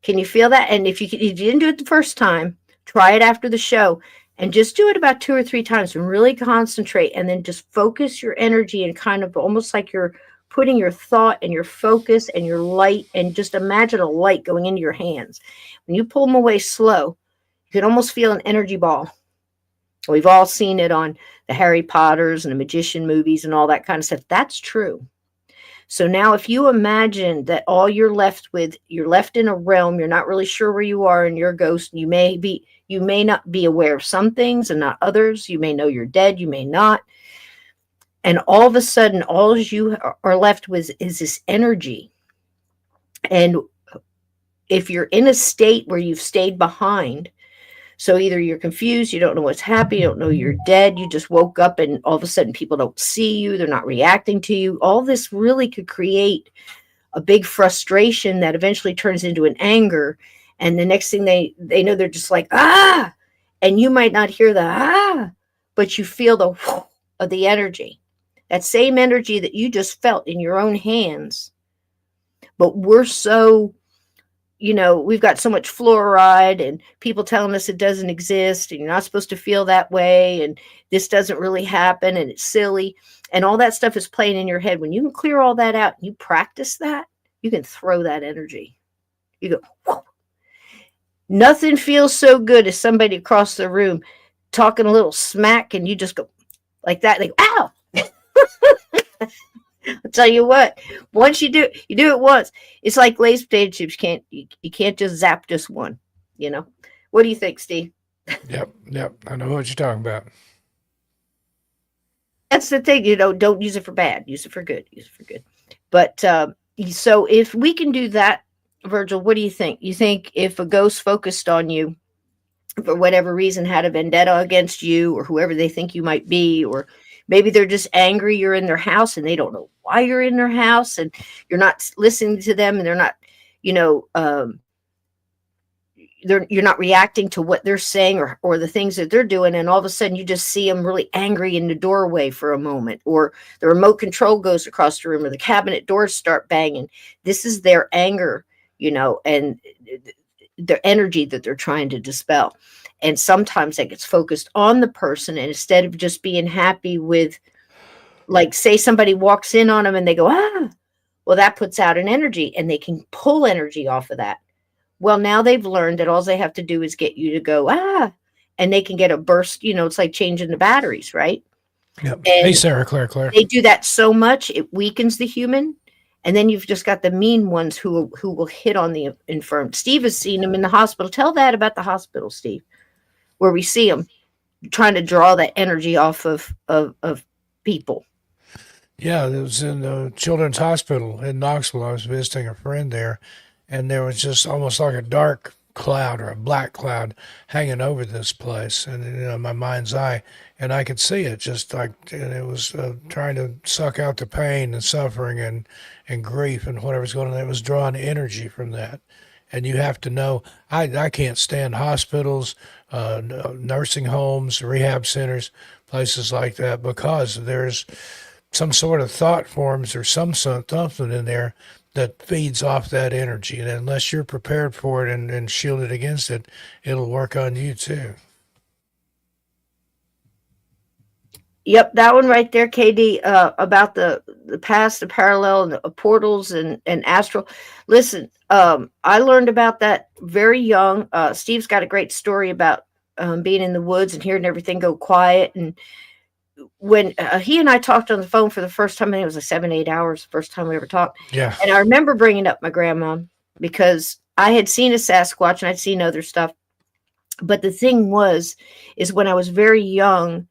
Can you feel that? And if you didn't do it the first time, try it after the show and just do it about 2 or 3 times and really concentrate and then just focus your energy and kind of almost like you're putting your thought and your focus and your light, and just imagine a light going into your hands. When you pull them away slow, you can almost feel an energy ball. We've all seen it on the Harry Potters and the magician movies and all that kind of stuff. That's true. So now if you imagine that all you're left in a realm, you're not really sure where you are in your ghost. You may not be aware of some things and not others. You may know you're dead. You may not. And all of a sudden, all you are left with is this energy. And if you're in a state where you've stayed behind, so either you're confused, you don't know what's happening, you don't know you're dead, you just woke up and all of a sudden people don't see you, they're not reacting to you. All this really could create a big frustration that eventually turns into an anger. And the next thing they know, they're just like, ah! And you might not hear the ah, but you feel the whoosh of the energy. That same energy that you just felt in your own hands. But we're so, we've got so much fluoride and people telling us it doesn't exist and you're not supposed to feel that way and this doesn't really happen and it's silly. And all that stuff is playing in your head. When you can clear all that out and you practice that, you can throw that energy. You go, whoa. Nothing feels so good as somebody across the room talking a little smack and you just go like that. They go, ow! I'll tell you what, once you do it once. It's like Lay's potato chips. You can't just zap just one, What do you think, Steve? Yep. I know what you're talking about. That's the thing, don't use it for bad. Use it for good. But so if we can do that, Virgil, what do you think? You think if a ghost focused on you for whatever reason, had a vendetta against you or whoever they think you might be, or maybe they're just angry you're in their house and they don't know why you're in their house and you're not listening to them and they're not, you're not reacting to what they're saying or the things that they're doing. And all of a sudden you just see them really angry in the doorway for a moment, or the remote control goes across the room or the cabinet doors start banging. This is their anger, and their energy that they're trying to dispel. And sometimes that gets focused on the person. And instead of just being happy with, like, say somebody walks in on them and they go, ah, well, that puts out an energy and they can pull energy off of that. Well, now they've learned that all they have to do is get you to go, ah, and they can get a burst. It's like changing the batteries, right? Yep. And hey, Sarah, Claire. They do that so much, it weakens the human. And then you've just got the mean ones who will hit on the infirm. Steve has seen them in the hospital. Tell that about the hospital, Steve, where we see them trying to draw that energy off of people. Yeah, it was in the Children's Hospital in Knoxville. I was visiting a friend there, and there was just almost like a dark cloud or a black cloud hanging over this place, and my mind's eye, and I could see it just like, and it was trying to suck out the pain and suffering and grief and whatever's going on. It was drawing energy from that, and you have to know. I can't stand hospitals, nursing homes, rehab centers, places like that because there's some sort of thought forms or something in there that feeds off that energy. And unless you're prepared for it and shielded against it, it'll work on you too. Yep, that one right there, KD, about the past, the parallel, and the portals and astral. Listen, I learned about that very young. Steve's got a great story about being in the woods and hearing everything go quiet. And when he and I talked on the phone for the first time, I think it was like 7, 8 hours, the first time we ever talked. Yeah. And I remember bringing up my grandma because I had seen a Sasquatch and I'd seen other stuff. But the thing was, is when I was very young,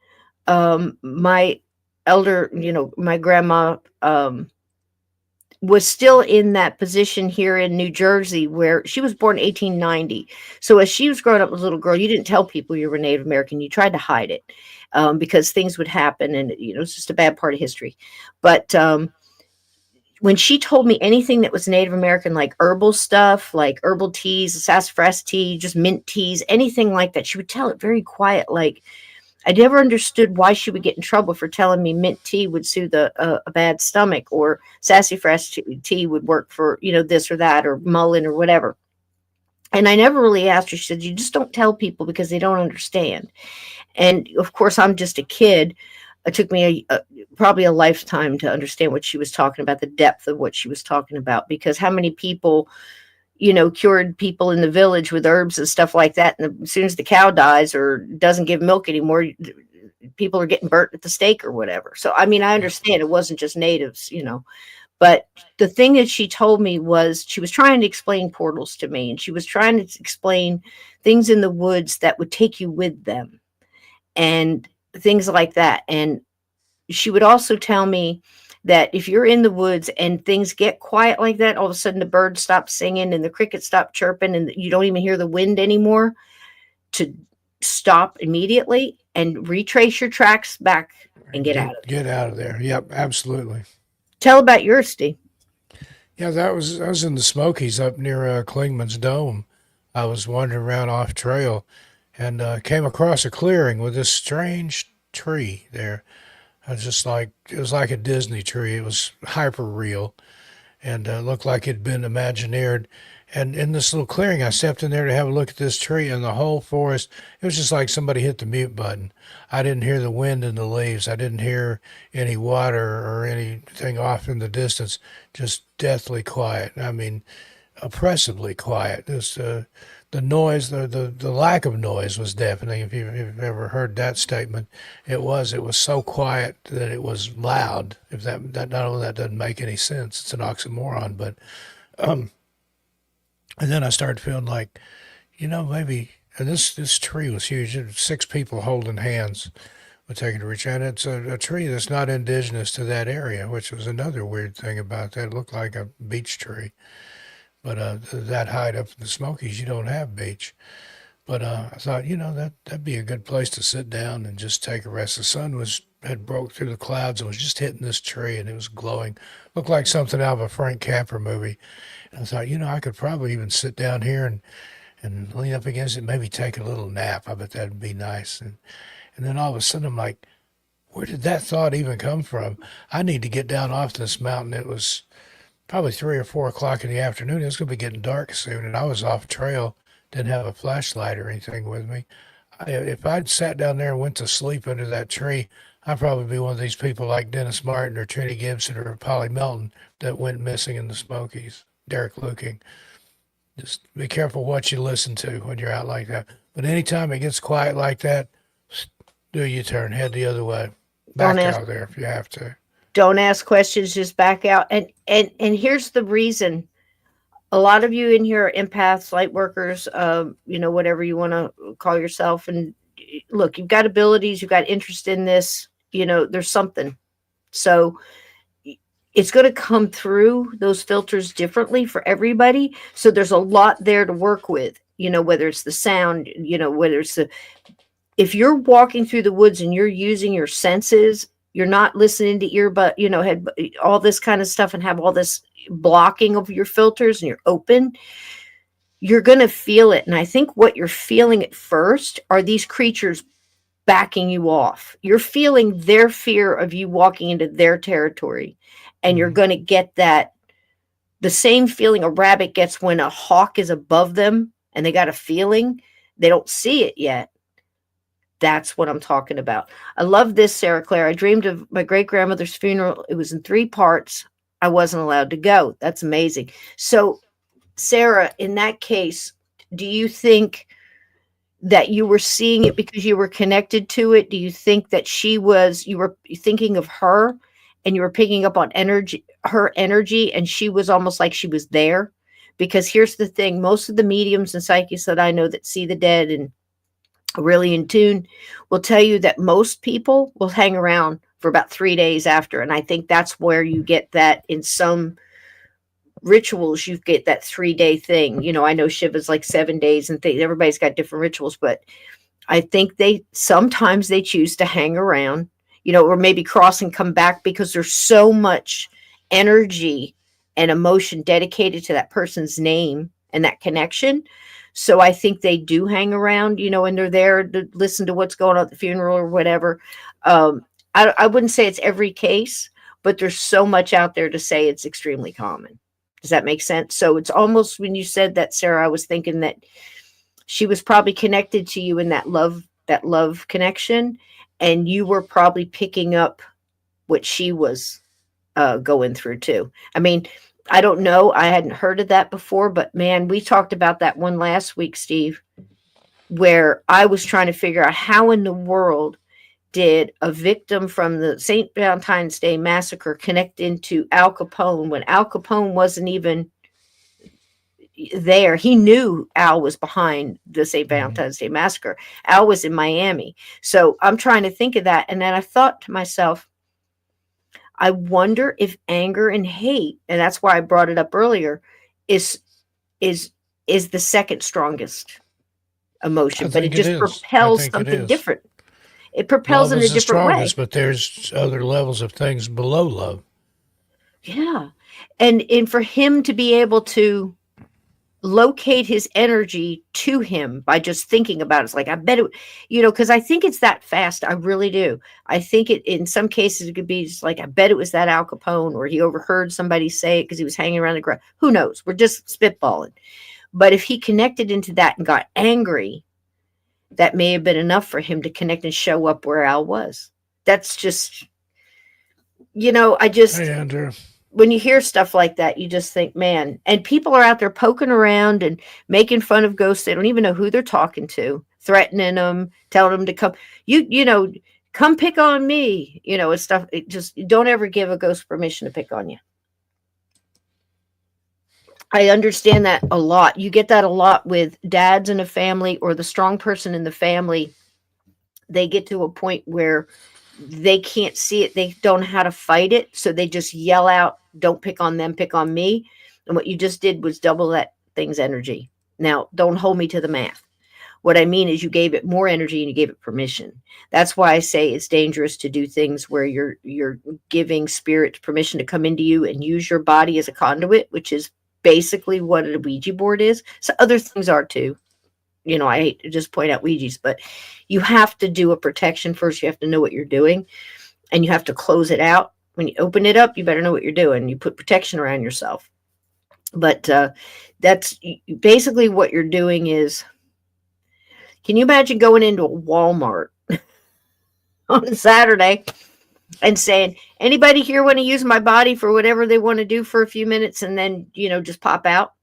my elder, my grandma, was still in that position here in New Jersey where she was born 1890. So as she was growing up as a little girl, you didn't tell people you were Native American. You tried to hide it because things would happen, and it's just a bad part of history. But when she told me anything that was Native American, like herbal stuff, like herbal teas, sassafras tea, just mint teas, anything like that, she would tell it very quiet, like I never understood why she would get in trouble for telling me mint tea would soothe a bad stomach, or sassafras tea would work for, this or that, or mullein or whatever. And I never really asked her. She said, you just don't tell people because they don't understand. And of course, I'm just a kid. It took me probably a lifetime to understand what she was talking about, the depth of what she was talking about, because how many people cured people in the village with herbs and stuff like that. And as soon as the cow dies or doesn't give milk anymore, people are getting burnt at the stake or whatever. So, I mean, I understand it wasn't just natives, but the thing that she told me was she was trying to explain portals to me, and she was trying to explain things in the woods that would take you with them and things like that. And she would also tell me that if you're in the woods and things get quiet like that, all of a sudden the birds stop singing and the crickets stop chirping and you don't even hear the wind anymore, to stop immediately and retrace your tracks back and get out of there. Get out of there. Yep, absolutely. Tell about yours, Steve. Yeah, I was in the Smokies up near Klingman's Dome. I was wandering around off trail and came across a clearing with this strange tree there. I was just like, it was like a Disney tree. It was hyper real and looked like it'd been imagineered. And in this little clearing, I stepped in there to have a look at this tree, and the whole forest, it was just like somebody hit the mute button. I didn't hear the wind in the leaves. I didn't hear any water or anything off in the distance, just deathly quiet. I mean, oppressively quiet. Just the noise, the lack of noise was deafening. If you've ever heard that statement, it was so quiet that it was loud. If that not only that doesn't make any sense, it's an oxymoron. But and then I started feeling like, maybe. And this tree was huge. It was 6 people holding hands with taking a reach. And it's a tree that's not indigenous to that area, which was another weird thing about that. It looked like a beech tree. But that height up in the Smokies, you don't have beach. But I thought, that'd be a good place to sit down and just take a rest. The sun had broke through the clouds and was just hitting this tree, and it was glowing. Looked like something out of a Frank Capra movie. And I thought, I could probably even sit down here and lean up against it, maybe take a little nap. I bet that'd be nice. And then all of a sudden, I'm like, where did that thought even come from? I need to get down off this mountain. It was probably 3 or 4 o'clock in the afternoon. It was going to be getting dark soon, and I was off trail. Didn't have a flashlight or anything with me. If I'd sat down there and went to sleep under that tree, I'd probably be one of these people like Dennis Martin or Trinity Gibson or Polly Melton that went missing in the Smokies. Derek Luking. Just be careful what you listen to when you're out like that. But anytime it gets quiet like that, do a U-turn, head the other way, Don't back ask. out there if you have to. Don't ask questions. Just back out. And here's the reason. A lot of you in here are empaths, light workers, whatever you want to call yourself. And look, you've got abilities, you've got interest in this. There's something. So it's going to come through those filters differently for everybody. So there's a lot there to work with, whether it's the sound, whether it's if you're walking through the woods and you're using your senses, you're not listening to earbud, had all this kind of stuff and have all this blocking of your filters and you're open, you're going to feel it. And I think what you're feeling at first are these creatures backing you off. You're feeling their fear of you walking into their territory. And you're going to get the same feeling a rabbit gets when a hawk is above them and they got a feeling. They don't see it yet. That's what I'm talking about. I love this, Sarah Claire. I dreamed of my great grandmother's funeral. It was in 3 parts. I wasn't allowed to go. That's amazing. So, Sarah, in that case, do you think that you were seeing it because you were connected to it? Do you think that you were thinking of her and you were picking up on her energy, and she was almost like she was there? Because here's the thing, most of the mediums and psychics that I know that see the dead and really in tune will tell you that most people will hang around for about 3 days after. And I think that's where you get that in some rituals, you get that 3-day thing. I know Shiva's like 7 days and things. Everybody's got different rituals, but I think sometimes they choose to hang around, or maybe cross and come back because there's so much energy and emotion dedicated to that person's name and that connection. So I think they do hang around, and they're there to listen to what's going on at the funeral or whatever. I wouldn't say it's every case, but there's so much out there to say it's extremely common. Does that make sense? So it's almost, when you said that, Sarah, I was thinking that she was probably connected to you in that love connection, and you were probably picking up what she was going through too. I mean, I don't know. I hadn't heard of that before, but man, we talked about that one last week, Steve, where I was trying to figure out how in the world did a victim from the St. Valentine's Day massacre connect into Al Capone when Al Capone wasn't even there. He knew Al was behind the St. Valentine's Day massacre. Al was in Miami. So I'm trying to think of that. And then I thought to myself, I wonder if anger and hate, and that's why I brought it up earlier, is the second strongest emotion, but it just propels something different. It propels in a different way. But there's other levels of things below love. Yeah. And for him to be able to locate his energy to him by just thinking about it, it's like, I bet it, because I think it's that fast. I really do. I think in some cases it could be just like, I bet it was that Al Capone, or he overheard somebody say it because he was hanging around the crowd. Who knows? We're just spitballing. But if he connected into that and got angry, that may have been enough for him to connect and show up where Al was. That's just, Hey, Andrew. When you hear stuff like that, you just think, man, and people are out there poking around and making fun of ghosts. They don't even know who they're talking to, threatening them, telling them to come, come pick on me, and stuff. It just, don't ever give a ghost permission to pick on you. I understand that a lot. You get that a lot with dads in a family, or the strong person in the family. They get to a point where they can't see it. They don't know how to fight it. So they just yell out, don't pick on them, pick on me. And what you just did was double that thing's energy. Now, don't hold me to the math. What I mean is you gave it more energy and you gave it permission. That's why I say it's dangerous to do things where you're giving spirit permission to come into you and use your body as a conduit, which is basically what a Ouija board is. So other things are too. I hate to just point out Ouijas, but you have to do a protection first. You have to know what you're doing, and you have to close it out. When you open it up, you better know what you're doing. You put protection around yourself. But that's basically what you're doing is, can you imagine going into a Walmart on a Saturday and saying, anybody here want to use my body for whatever they want to do for a few minutes, and then, just pop out?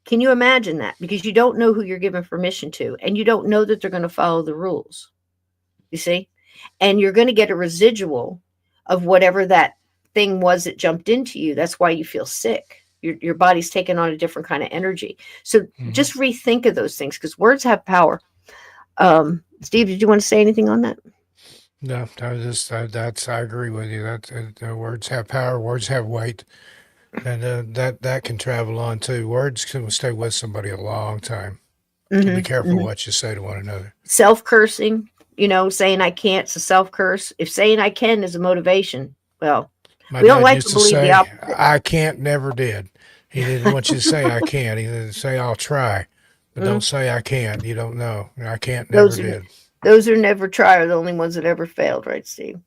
Can you imagine that? Because you don't know who you're giving permission to, and you don't know that they're going to follow the rules. You see? And you're going to get a residual of whatever that thing was that jumped into you. That's why you feel sick. Your body's taking on a different kind of energy. So just rethink of those things, because words have power. Steve, did you want to say anything on that? No, I agree with you. That words have power, words have weight, and that can travel on too. Words can stay with somebody a long time. So be Hmm. careful Hmm. what you say to one another. Self cursing, saying I can't is a self curse. If saying I can is a motivation, well, My we don't dad like used to to believe the say, opposite. "I can't," never did. He didn't want you to say "I can't." He didn't say "I'll try," but don't Mm, say "I can't." You don't know. I can't never those are did. those who never try are the only ones that ever failed, right, Steve?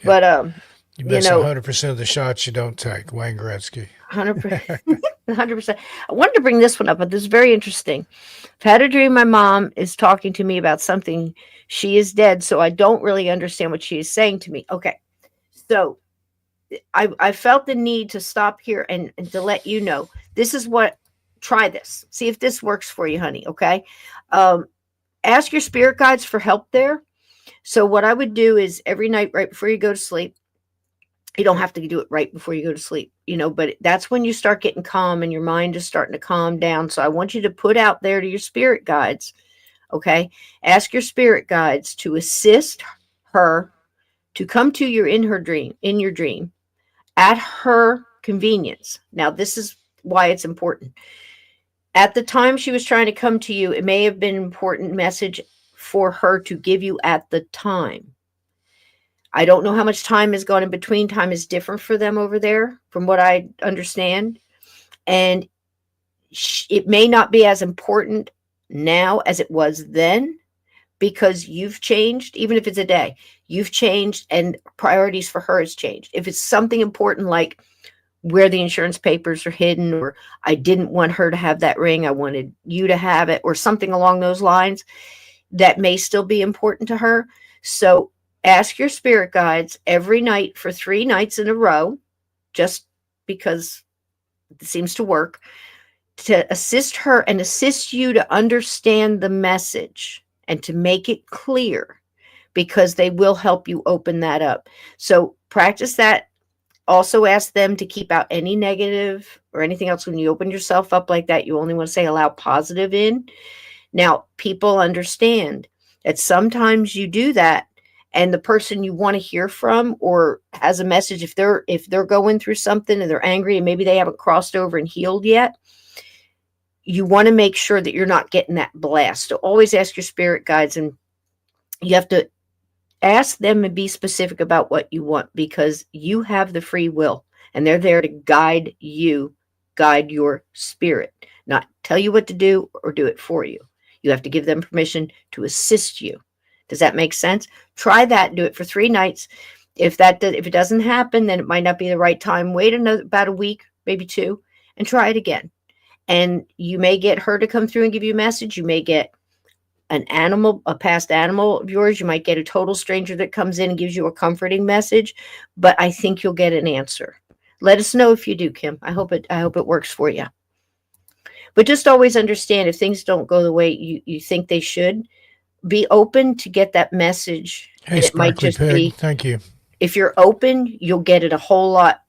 Yeah, But you you miss know, 100% of the shots you don't take. Wayne Gretzky. 100%. 100%. I wanted to bring this one up, but this is very interesting. I've had a dream my mom is talking to me about something. She is dead, so I don't really understand what she is saying to me. Okay. So I felt the need to stop here and to let you know this is what, try this. See if this works for you, honey. Okay. Um, Ask your spirit guides for help there. So, what I would do is every night, right before you go to sleep, you don't have to do it right before you go to sleep, but that's when you start getting calm and your mind is starting to calm down. So, I want you to put out there to your spirit guides. Okay. Ask your spirit guides to assist her to come to you in your dream at her convenience. Now, this is why it's important. At the time she was trying to come to you, it may have been an important message for her to give you at the time. I don't know how much time has gone in between. Time is different for them over there, from what I understand. And it may not be as important now as it was then because you've changed, even if it's a day, you've changed and priorities for her has changed. If it's something important like where the insurance papers are hidden, or I didn't want her to have that ring, I wanted you to have it, or something along those lines, that may still be important to her. So ask your spirit guides every night for 3 nights in a row, just because it seems to work, to assist her and assist you to understand the message and to make it clear, because they will help you open that up. So practice that. Also ask them to keep out any negative or anything else. When you open yourself up like that, you only want to say allow positive in. Now, people understand that sometimes you do that and the person you want to hear from or has a message, if they're going through something and they're angry and maybe they haven't crossed over and healed yet, you want to make sure that you're not getting that blast. So always ask your spirit guides, and you have to ask them and be specific about what you want, because you have the free will and they're there to guide you, guide your spirit, not tell you what to do or do it for you. You have to give them permission to assist you. Does that make sense? Try that. Do it for 3 nights. If it doesn't happen, then it might not be the right time. Wait about a week, maybe two, and try it again. And you may get her to come through and give you a message. You may get an animal, a past animal of yours. You might get a total stranger that comes in and gives you a comforting message, but I think you'll get an answer. Let us know if you do, Kim. I hope it works for you. But just always understand, if things don't go the way you think they should, be open to get that message. Hey, And it might Sparkly just Pig. be, Thank you. if you're open, you'll get it a whole lot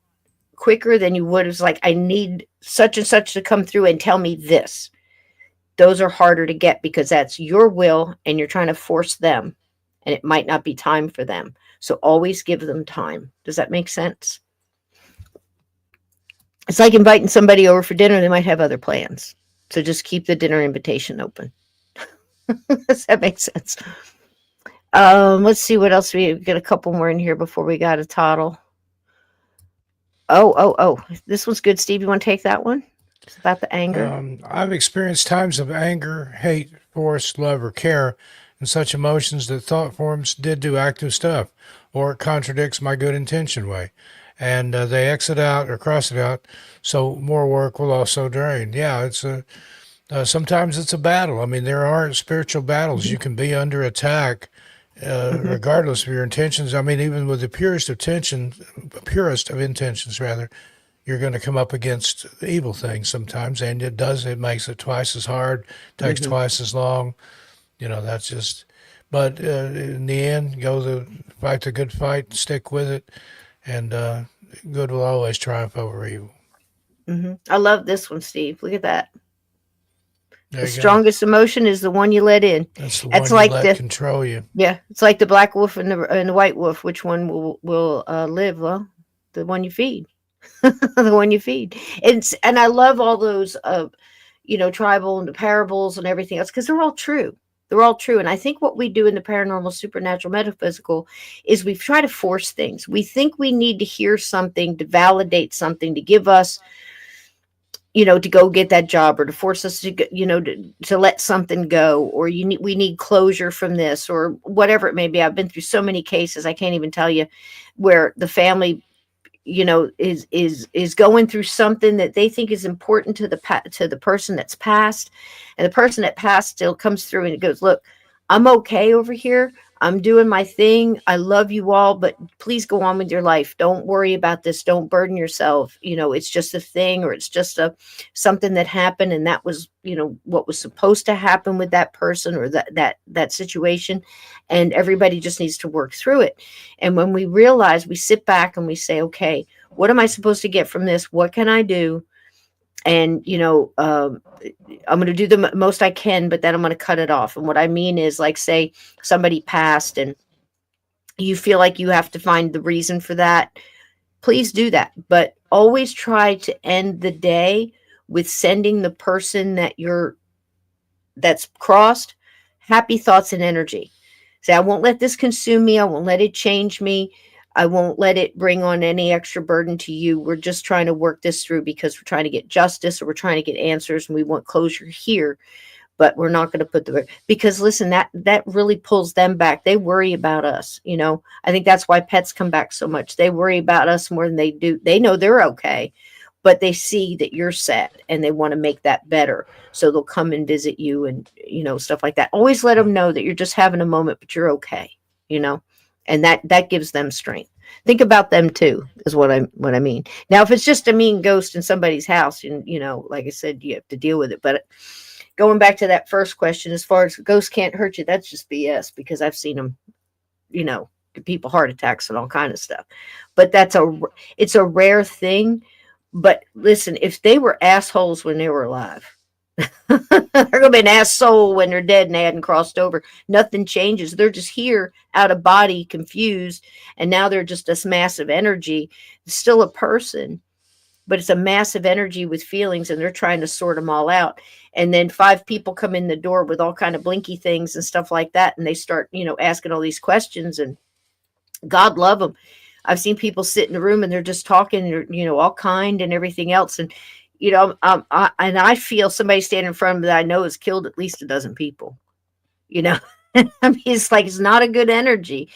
quicker than you would. It's like, I need such and such to come through and tell me this. Those are harder to get because that's your will and you're trying to force them, and it might not be time for them. So always give them time. Does that make sense? It's like inviting somebody over for dinner. They might have other plans. So just keep the dinner invitation open. Does that make sense? Let's see what else we get. A couple more in here before we got a toddle. Oh. This one's good, Steve. You want to take that one? It's about the anger. I've experienced times of anger, hate, force, love, or care, and such emotions that thought forms did do active stuff, or it contradicts my good intention way. And they exit out or cross it out, so more work will also drain. Yeah, sometimes it's a battle. I mean, there are spiritual battles. You can be under attack, Mm-hmm. regardless of your intentions. I mean, even with the purest of intentions, rather, you're going to come up against evil things sometimes, and it makes it twice as hard, takes Mm-hmm. twice as long. That's just. But in the end, fight the good fight, stick with it, and good will always triumph over evil. Mm-hmm. I love this one, Steve. Look at that. There The you go. strongest emotion is the one you let in. That's the That's one you like let the control you. Yeah, it's like the black wolf and the white wolf. Which one will live? Well, the one you feed, the one you feed. And I love all those tribal and the parables and everything else because they're all true. They're all true. And I think what we do in the paranormal, supernatural, metaphysical is we try to force things. We think we need to hear something to validate something to give us, to go get that job or to force us to, to let something go, or we need closure from this or whatever it may be. I've been through so many cases. I can't even tell you where the family is going through something that they think is important to the person that's passed, and the person that passed still comes through and it goes, look, I'm okay over here, I'm doing my thing, I love you all, but please go on with your life, don't worry about this, don't burden yourself, it's just a thing, or it's just a something that happened, and that was what was supposed to happen with that person or that situation, and everybody just needs to work through it. And when we realize, we sit back and we say, okay, what am I supposed to get from this? What can I do? And, I'm going to do the most I can, but then I'm going to cut it off. And what I mean is, like, say somebody passed and you feel like you have to find the reason for that. Please do that. But always try to end the day with sending the person that's crossed happy thoughts and energy. Say, I won't let this consume me. I won't let it change me. I won't let it bring on any extra burden to you. We're just trying to work this through because we're trying to get justice, or we're trying to get answers, and we want closure here. But we're not going to put because listen, that really pulls them back. They worry about us. I think that's why pets come back so much. They worry about us more than they do. They know they're okay, but they see that you're sad and they want to make that better. So they'll come and visit you and, stuff like that. Always let them know that you're just having a moment, but you're okay, you know, and that gives them strength. Think about them too, is what I mean. Now, if it's just a mean ghost in somebody's house, and, like I said, you have to deal with it. But going back to that first question, as far as ghosts can't hurt you, that's just BS, because I've seen them, give people heart attacks and all kind of stuff. But it's a rare thing. But listen, if they were assholes when they were alive, they're going to be an asshole when they're dead and they hadn't crossed over. Nothing changes. They're just here, out of body, confused, and now they're just this massive energy. It's still a person, but it's a massive energy with feelings, and they're trying to sort them all out. And then 5 people come in the door with all kind of blinky things and stuff like that, and they start, asking all these questions, and God love them. I've seen people sit in the room and they're just talking, all kind and everything else. And, I feel somebody standing in front of me that I know has killed at least a dozen people, you know. I mean, it's like, it's not a good energy.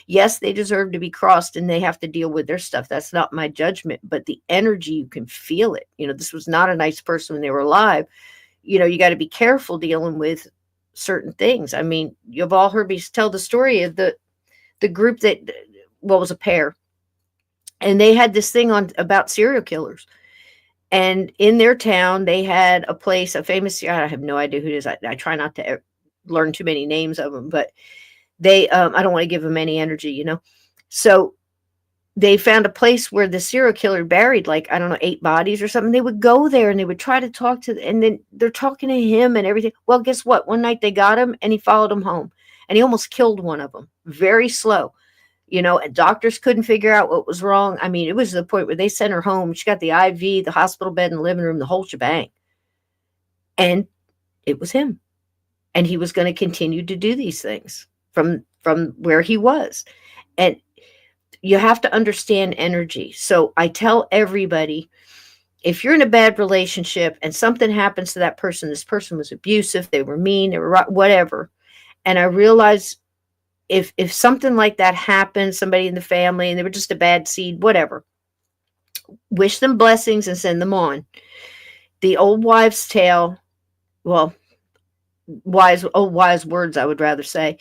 Yes, they deserve to be crossed and they have to deal with their stuff. That's not my judgment, but the energy, you can feel it. This was not a nice person when they were alive. You got to be careful dealing with certain things. I mean, you've all heard me tell the story of the group that, was a pair, and they had this thing on about serial killers. And in their town, they had a place, a famous, I have no idea who it is. I try not to learn too many names of them, but they, I don't want to give them any energy, So they found a place where the serial killer buried, like, I don't know, 8 bodies or something. They would go there and they would try to talk to, and then they're talking to him and everything. Well, guess what? One night they got him and he followed them home, and he almost killed one of them. Very slow. And doctors couldn't figure out what was wrong. I mean, it was to the point where they sent her home. She got the IV, the hospital bed in the living room, the whole shebang. And it was him. And he was going to continue to do these things from where he was. And you have to understand energy. So I tell everybody, if you're in a bad relationship and something happens to that person, this person was abusive, they were mean, they were whatever. And I realize, if something like that happened, somebody in the family, and they were just a bad seed, whatever, wish them blessings and send them on. The old wives' tale, well, wise words, I would rather say,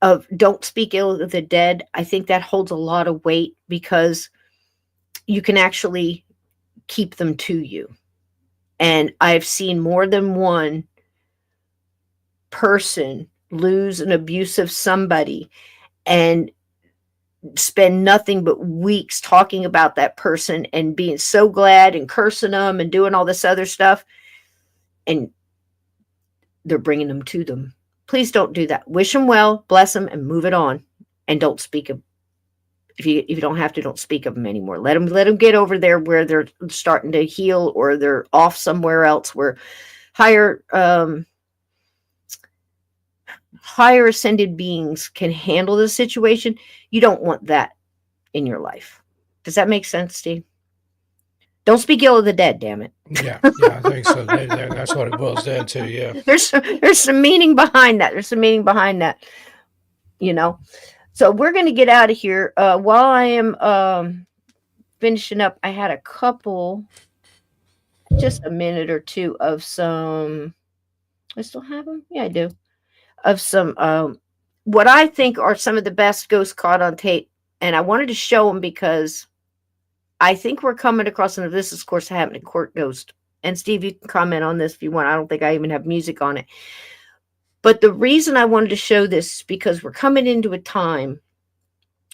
of don't speak ill of the dead. I think that holds a lot of weight, because you can actually keep them to you. And I've seen more than one person lose an abusive somebody and spend nothing but weeks talking about that person and being so glad and cursing them and doing all this other stuff. And they're bringing them to them. Please don't do that. Wish them well, bless them, and move it on. And don't speak of, if you don't have to, don't speak of them anymore. Let them get over there where they're starting to heal, or they're off somewhere else where higher ascended beings can handle the situation. You don't want that in your life. Does that make sense, Steve? Don't speak ill of the dead, damn it. Yeah, I think so. That's what it boils down to. Yeah. There's some meaning behind that. There's some meaning behind that. So we're going to get out of here. While I am finishing up, I had a couple, just a minute or two of some. I still have them. Yeah, I do. Of some what I think are some of the best ghosts caught on tape, and I wanted to show them because I think we're coming across, and this is, of course, happening court ghost. And Steve, you can comment on this if you want. I don't think I even have music on it. But the reason I wanted to show this is because we're coming into a time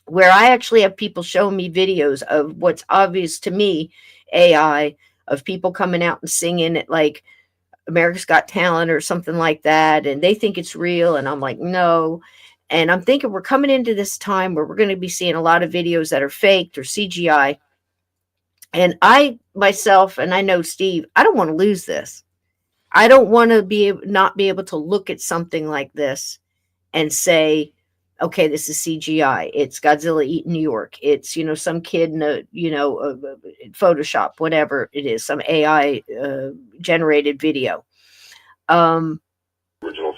where I actually have people showing me videos of what's obvious to me, AI, of people coming out and singing it like America's Got Talent or something like that. And they think it's real. And I'm like, no. And I'm thinking we're coming into this time where we're going to be seeing a lot of videos that are faked or CGI. And I myself, and I know Steve, I don't want to lose this. I don't want to not be able to look at something like this and say, okay, this is CGI. It's Godzilla eating New York. It's, some kid in a, Photoshop, whatever it is, some AI generated video. Original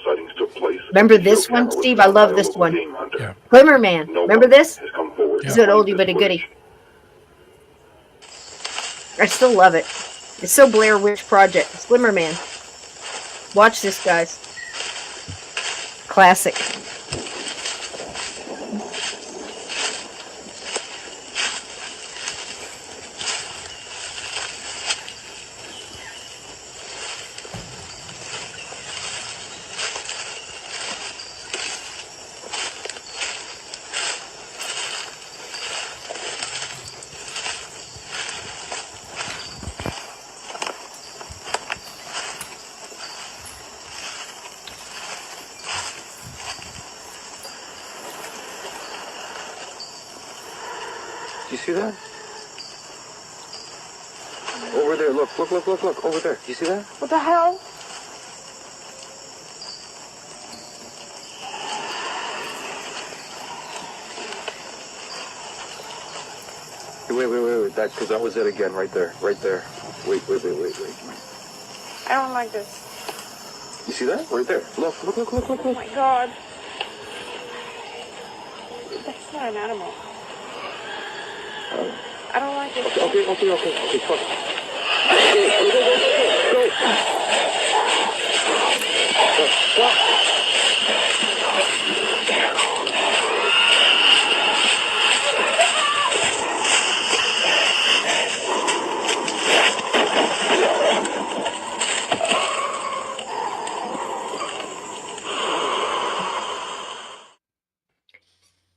sightings took place. Remember this one, Steve? I love this one. Yeah. Glimmer Man. Remember this? It's an oldie but a goodie. I still love it. It's so Blair Witch Project. It's Glimmer Man. Watch this, guys. Classic. Do you see that? Over there, look, over there. Do you see that? What the hell? Wait. Because that was it again, right there. Wait. I don't like this. You see that? Right there. Look. Oh my god. That's not an animal. I don't like it. Okay, fuck. Go.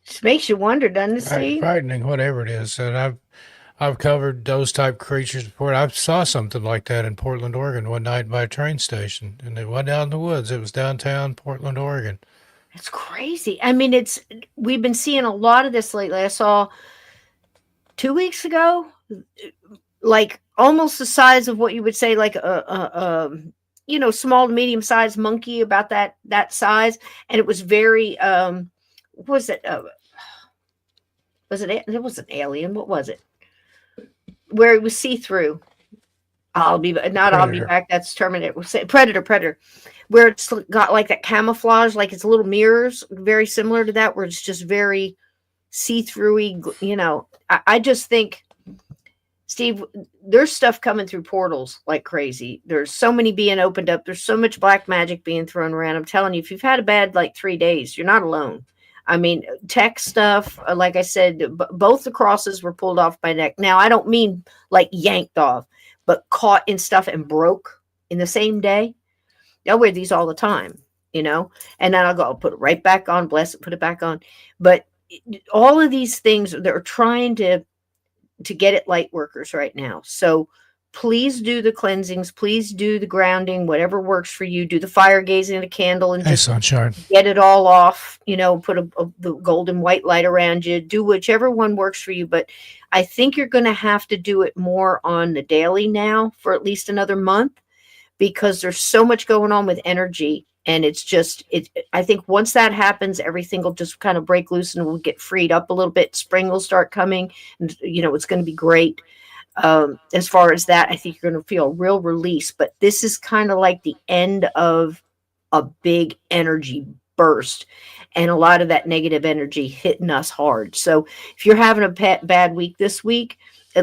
Just makes you wonder, doesn't it, Steve? Frightening, whatever it is. And I've covered those type creatures before. I saw something like that in Portland, Oregon one night by a train station, and it went down in the woods. It was downtown Portland, Oregon. It's crazy. I mean, we've been seeing a lot of this lately. I saw 2 weeks ago, like almost the size of what you would say like a small to medium sized monkey, about that size, and it was very what was it? It was an alien. What was it? Where it was see through. I'll be back. That's Terminator. Predator. Where it's got like that camouflage, like it's little mirrors, very similar to that, where it's just very see-throughy. I just think, Steve, there's stuff coming through portals like crazy. There's so many being opened up. There's so much black magic being thrown around. I'm telling you, if you've had a bad 3 days, you're not alone. I mean, tech stuff, like I said, both the crosses were pulled off my neck. Now, I don't mean like yanked off, but caught in stuff and broke in the same day. I wear these all the time, and then I'll put it right back on, bless it, put it back on. But all of these things, they're trying to get at light workers right now. So please do the cleansings. Please do the grounding, whatever works for you. Do the fire gazing, a candle, and Hey, just sunshine. get it all off. Put the golden white light around you. Do whichever one works for you. But I think you're going to have to do it more on the daily now for at least another month, because there's so much going on with energy. And I think once that happens, everything will just kind of break loose and we'll get freed up a little bit. Spring will start coming, and it's going to be great. As far as that, I think you're going to feel a real release. But this is kind of like the end of a big energy burst, and a lot of that negative energy hitting us hard. So if you're having a bad week this week,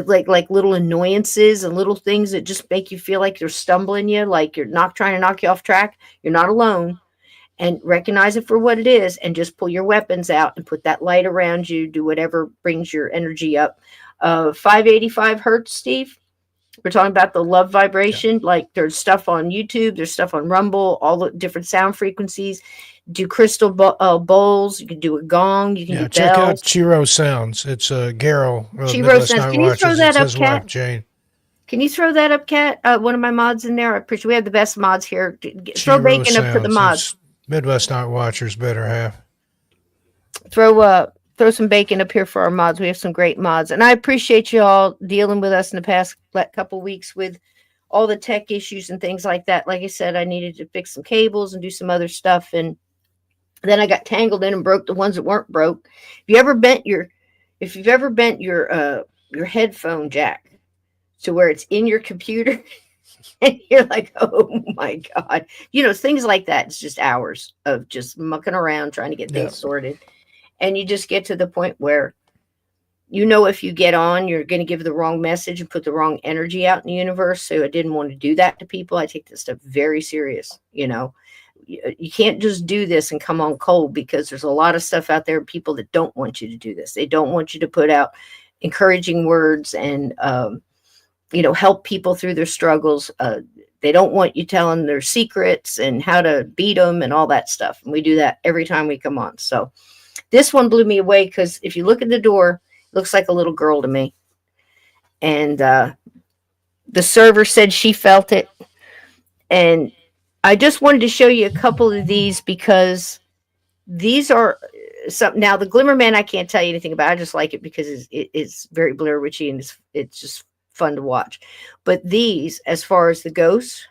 like little annoyances and little things that just make you feel like you're stumbling you, like you're not trying to knock you off track, you're not alone. And recognize it for what it is, and just pull your weapons out and put that light around you. Do whatever brings your energy up. 585 hertz, Steve. We're talking about the love vibration. Yeah. Like there's stuff on YouTube, there's stuff on Rumble, all the different sound frequencies. Do crystal bowls. You can do a gong. You can do check bells. out Chiro Sounds. It's Garrow. Chiro Sounds. Can you throw that up, Kat? Wife, Jane. Can you throw that up, Kat? One of my mods in there. I appreciate. We have the best mods here. Throw Chiro bacon Sounds. Up to the mods. It's Midwest Night Watchers better half. Throw some bacon up here for our mods. We have some great mods, and I appreciate you all dealing with us in the past couple weeks with all the tech issues and things like that. Like I said, I needed to fix some cables and do some other stuff, and then I got tangled in and broke the ones that weren't broke. If you've ever bent your headphone jack to where it's in your computer, and you're like, oh my God, things like that. It's just hours of just mucking around trying to get things sorted. And you just get to the point where, if you get on, you're going to give the wrong message and put the wrong energy out in the universe. So I didn't want to do that to people. I take this stuff very serious. You can't just do this and come on cold, because there's a lot of stuff out there, people that don't want you to do this. They don't want you to put out encouraging words and, help people through their struggles. They don't want you telling their secrets and how to beat them and all that stuff. And we do that every time we come on. So this one blew me away, because if you look at the door, it looks like a little girl to me. And the server said she felt it. And I just wanted to show you a couple of these, because these are some. Now the Glimmer Man, I can't tell you anything about. I just like it because it's very Blair Witchy, and it's just fun to watch. But these, as far as the ghosts,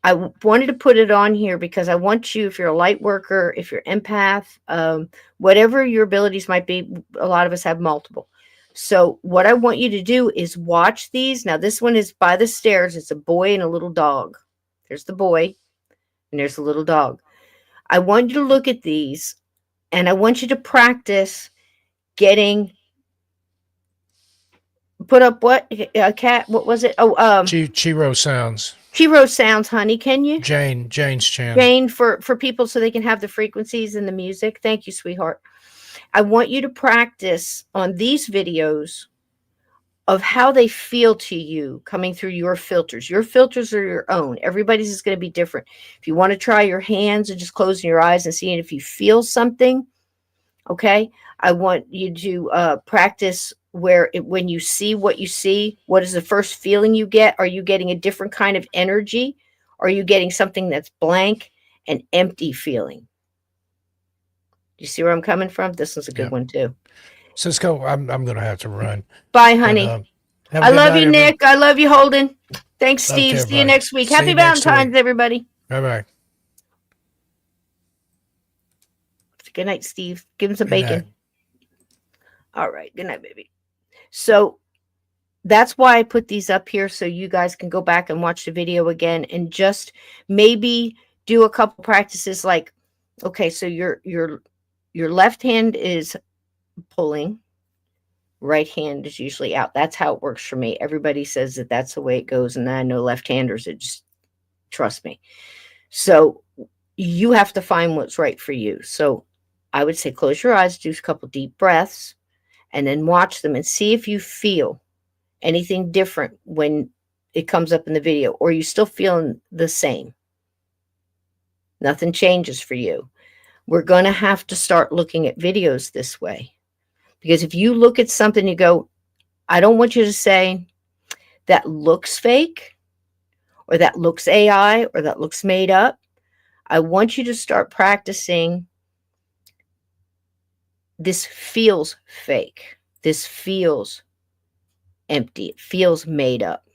I wanted to put it on here because I want you, if you're a light worker, if you're empath, whatever your abilities might be, a lot of us have multiple. So what I want you to do is watch these. Now this one is by the stairs. It's a boy and a little dog. There's the boy and there's the little dog. I want you to look at these, and I want you to practice getting put up what cat, what was it? Chiro Sounds. Chiro Sounds, honey. Can you? Jane's channel. Jane, for people so they can have the frequencies and the music. Thank you, sweetheart. I want you to practice on these videos of how they feel to you coming through your filters. Your filters are your own. Everybody's is going to be different. If you want to try your hands and just closing your eyes and seeing if you feel something, okay? I want you to practice when you see what you see, what is the first feeling you get? Are you getting a different kind of energy? Or are you getting something that's blank and empty feeling? Do you see where I'm coming from? This one's a good one too. Cisco, I'm going to have to run. Bye, honey. I love you, Nick. I love you, Holden. Thanks, Steve. See you next week. Happy Valentine's, everybody. Bye-bye. Good night, Steve. Give him some bacon. All right. Good night, baby. So that's why I put these up here, so you guys can go back and watch the video again and just maybe do a couple practices. Like, okay, so your left hand is pulling, right hand is usually out. That's how it works for me. Everybody says that that's the way it goes, and I know left-handers, it just, trust me. So you have to find what's right for you. So I would say close your eyes, do a couple deep breaths, and then watch them and see if you feel anything different when it comes up in the video, or are you still feeling the same? Nothing changes for you. We're going to have to start looking at videos this way, because if you look at something, you go, I don't want you to say, that looks fake, or that looks AI, or that looks made up, I want you to start practicing. This feels fake. This feels empty. It feels made up,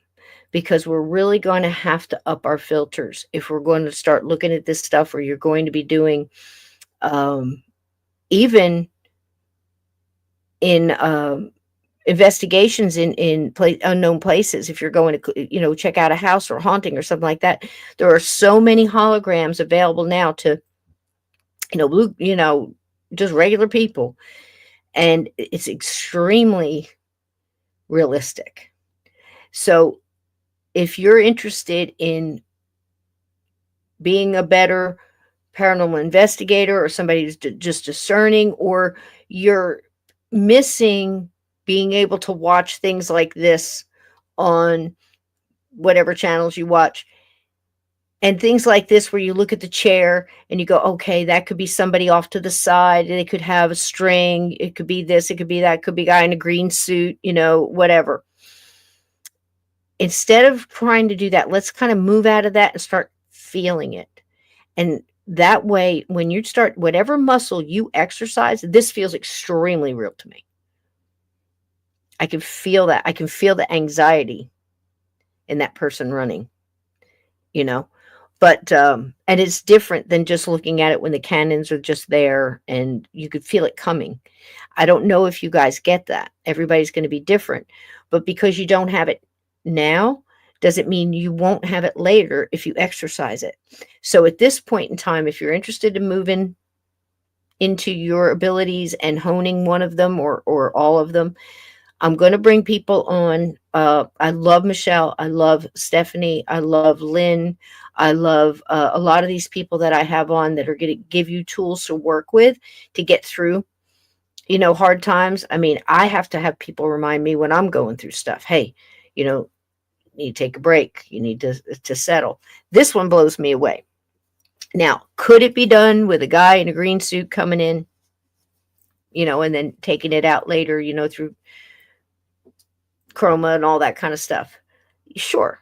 because we're really going to have to up our filters if we're going to start looking at this stuff, or you're going to be doing even in investigations in unknown places. If you're going to check out a house or haunting or something like that, there are so many holograms available now to just regular people, and it's extremely realistic. So if you're interested in being a better paranormal investigator, or somebody who's just discerning, or you're missing being able to watch things like this on whatever channels you watch, and things like this where you look at the chair and you go, okay, that could be somebody off to the side, and they could have a string, it could be this, it could be that, it could be a guy in a green suit, whatever. Instead of trying to do that, let's kind of move out of that and start feeling it. And that way, when you start, whatever muscle you exercise, this feels extremely real to me. I can feel that. I can feel the anxiety in that person running, But, and it's different than just looking at it when the cannons are just there and you could feel it coming. I don't know if you guys get that. Everybody's going to be different. But because you don't have it now, doesn't mean you won't have it later if you exercise it. So at this point in time, if you're interested in moving into your abilities and honing one of them or all of them, I'm going to bring people on. I love Michelle. I love Stephanie. I love Lynn. I love a lot of these people that I have on that are going to give you tools to work with to get through, hard times. I mean, I have to have people remind me when I'm going through stuff. Hey, you need to take a break. You need to settle. This one blows me away. Now, could it be done with a guy in a green suit coming in, and then taking it out later, through chroma and all that kind of stuff? Sure.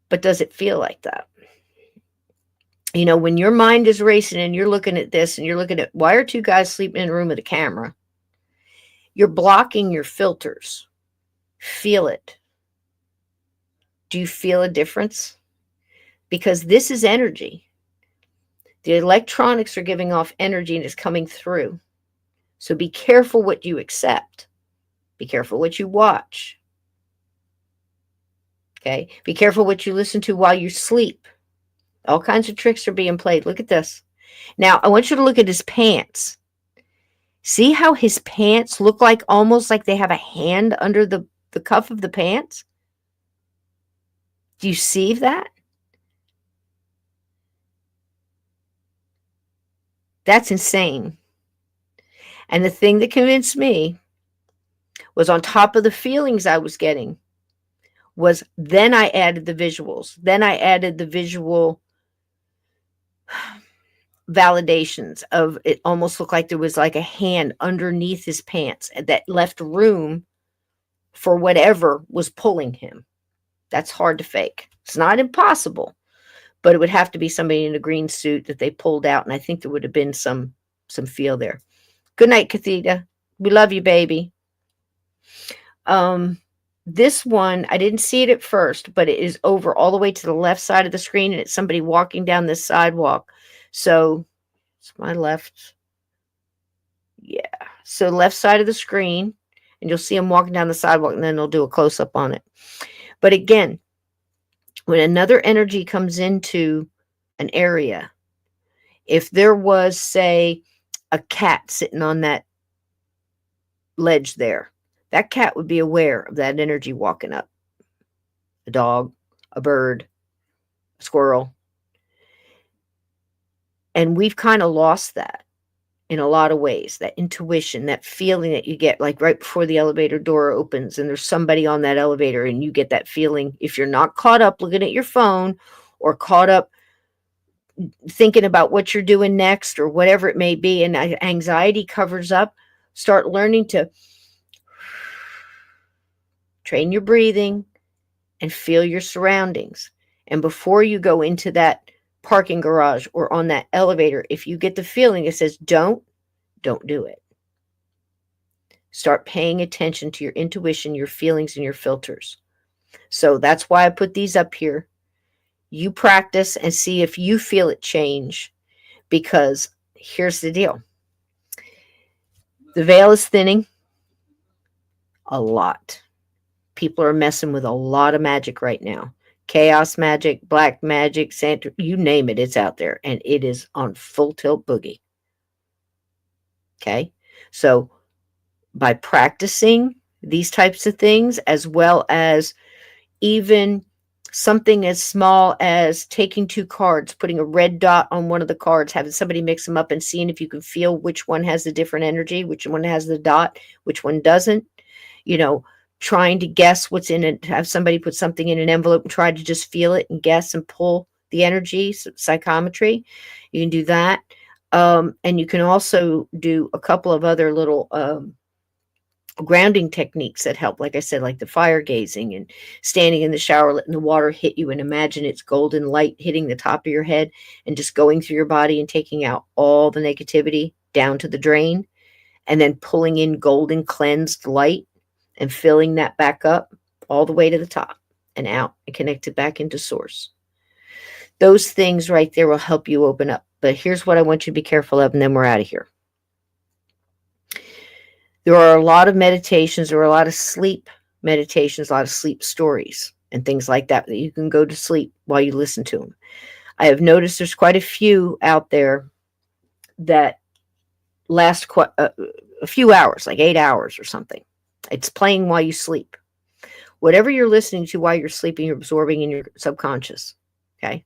But does it feel like that? When your mind is racing and you're looking at this and you're looking at, why are two guys sleeping in a room with a camera? You're blocking your filters. Feel it. Do you feel a difference? Because this is energy. The electronics are giving off energy and it's coming through. So be careful what you accept. Be careful what you watch. Okay? Be careful what you listen to while you sleep. All kinds of tricks are being played. Look at this. Now, I want you to look at his pants. See how his pants look like almost like they have a hand under the cuff of the pants? Do you see that? That's insane. And the thing that convinced me was, on top of the feelings I was getting, was then I added the visuals. Then I added the visual validations of it. Almost looked like there was like a hand underneath his pants that left room for whatever was pulling him. That's hard to fake. It's not impossible, but it would have to be somebody in a green suit that they pulled out, and I think there would have been some feel there. Good night, Cathedra. We love you, baby. This one, I didn't see it at first, but it is over all the way to the left side of the screen, and it's somebody walking down this sidewalk. So it's my left. Yeah. So left side of the screen, and you'll see him walking down the sidewalk, and then they'll do a close-up on it. But again, when another energy comes into an area, if there was, say, a cat sitting on that ledge there, that cat would be aware of that energy walking up. A dog, a bird, a squirrel. And we've kind of lost that in a lot of ways, that intuition, that feeling that you get like right before the elevator door opens and there's somebody on that elevator, and you get that feeling. If you're not caught up looking at your phone or caught up thinking about what you're doing next or whatever it may be, and anxiety covers up, start learning to train your breathing, and feel your surroundings. And before you go into that parking garage or on that elevator, if you get the feeling it says don't do it. Start paying attention to your intuition, your feelings, and your filters. So that's why I put these up here. You practice and see if you feel it change, because here's the deal. The veil is thinning a lot. People are messing with a lot of magic right now. Chaos magic, black magic, Santa, you name it, it's out there. And it is on full tilt boogie. Okay? So by practicing these types of things, as well as even something as small as taking 2 cards, putting a red dot on one of the cards, having somebody mix them up and seeing if you can feel which one has the different energy, which one has the dot, which one doesn't, trying to guess what's in it, have somebody put something in an envelope and try to just feel it and guess and pull the energy, psychometry. You can do that. And you can also do a couple of other little grounding techniques that help, like I said, like the fire gazing and standing in the shower, letting the water hit you and imagine it's golden light hitting the top of your head and just going through your body and taking out all the negativity down to the drain, and then pulling in golden cleansed light and filling that back up all the way to the top and out and connect it back into source. Those things right there will help you open up. But here's what I want you to be careful of, and then we're out of here. There are a lot of meditations, there are a lot of sleep meditations, a lot of sleep stories and things like that you can go to sleep while you listen to them. I have noticed there's quite a few out there that last a few hours, like 8 hours or something. It's playing while you sleep. Whatever you're listening to while you're sleeping, you're absorbing in your subconscious. Okay.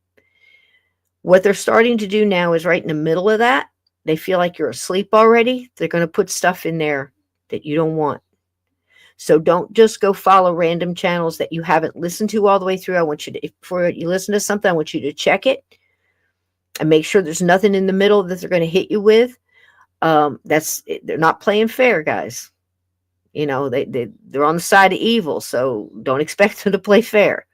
What they're starting to do now is right in the middle of that, they feel like you're asleep already. They're going to put stuff in there that you don't want. So don't just go follow random channels that you haven't listened to all the way through. I want you to, before you listen to something, I want you to check it and make sure there's nothing in the middle that they're going to hit you with. They're not playing fair, guys. They're on the side of evil, so don't expect them to play fair.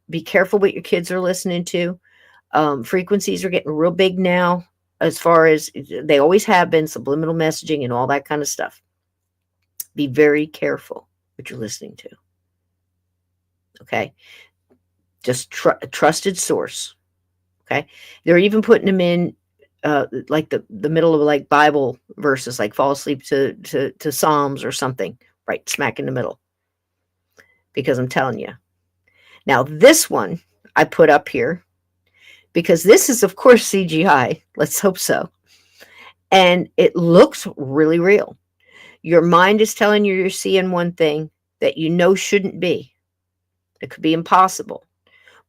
Be careful what your kids are listening to. Frequencies are getting real big now, as far as they always have been, subliminal messaging and all that kind of stuff. Be very careful what you're listening to. Okay. Just a trusted source. Okay. They're even putting them in like the middle of like Bible verses, like fall asleep to Psalms or something, right smack in the middle. Because I'm telling you. Now this one I put up here because this is, of course, CGI. Let's hope so. And it looks really real. Your mind is telling you you're seeing one thing that you know shouldn't be. It could be impossible,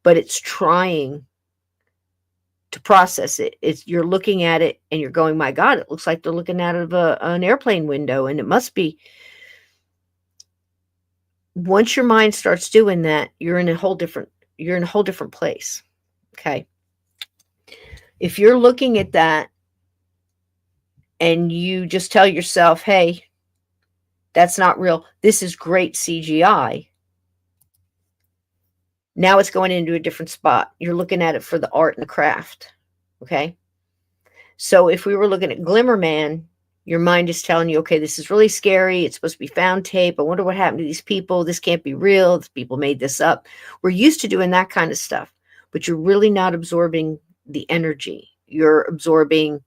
but it's trying to process it. You're looking at it and you're going, my God, it looks like they're looking out of an airplane window, and it must be. Once your mind starts doing that, you're in a whole different place. Okay. If you're looking at that and you just tell yourself, hey, that's not real, this is great CGI. Now it's going into a different spot. You're looking at it for the art and the craft. Okay. So if we were looking at Glimmer Man, your mind is telling you, okay, this is really scary. It's supposed to be found tape. I wonder what happened to these people. This can't be real. These people made this up. We're used to doing that kind of stuff, but you're really not absorbing the energy. You're absorbing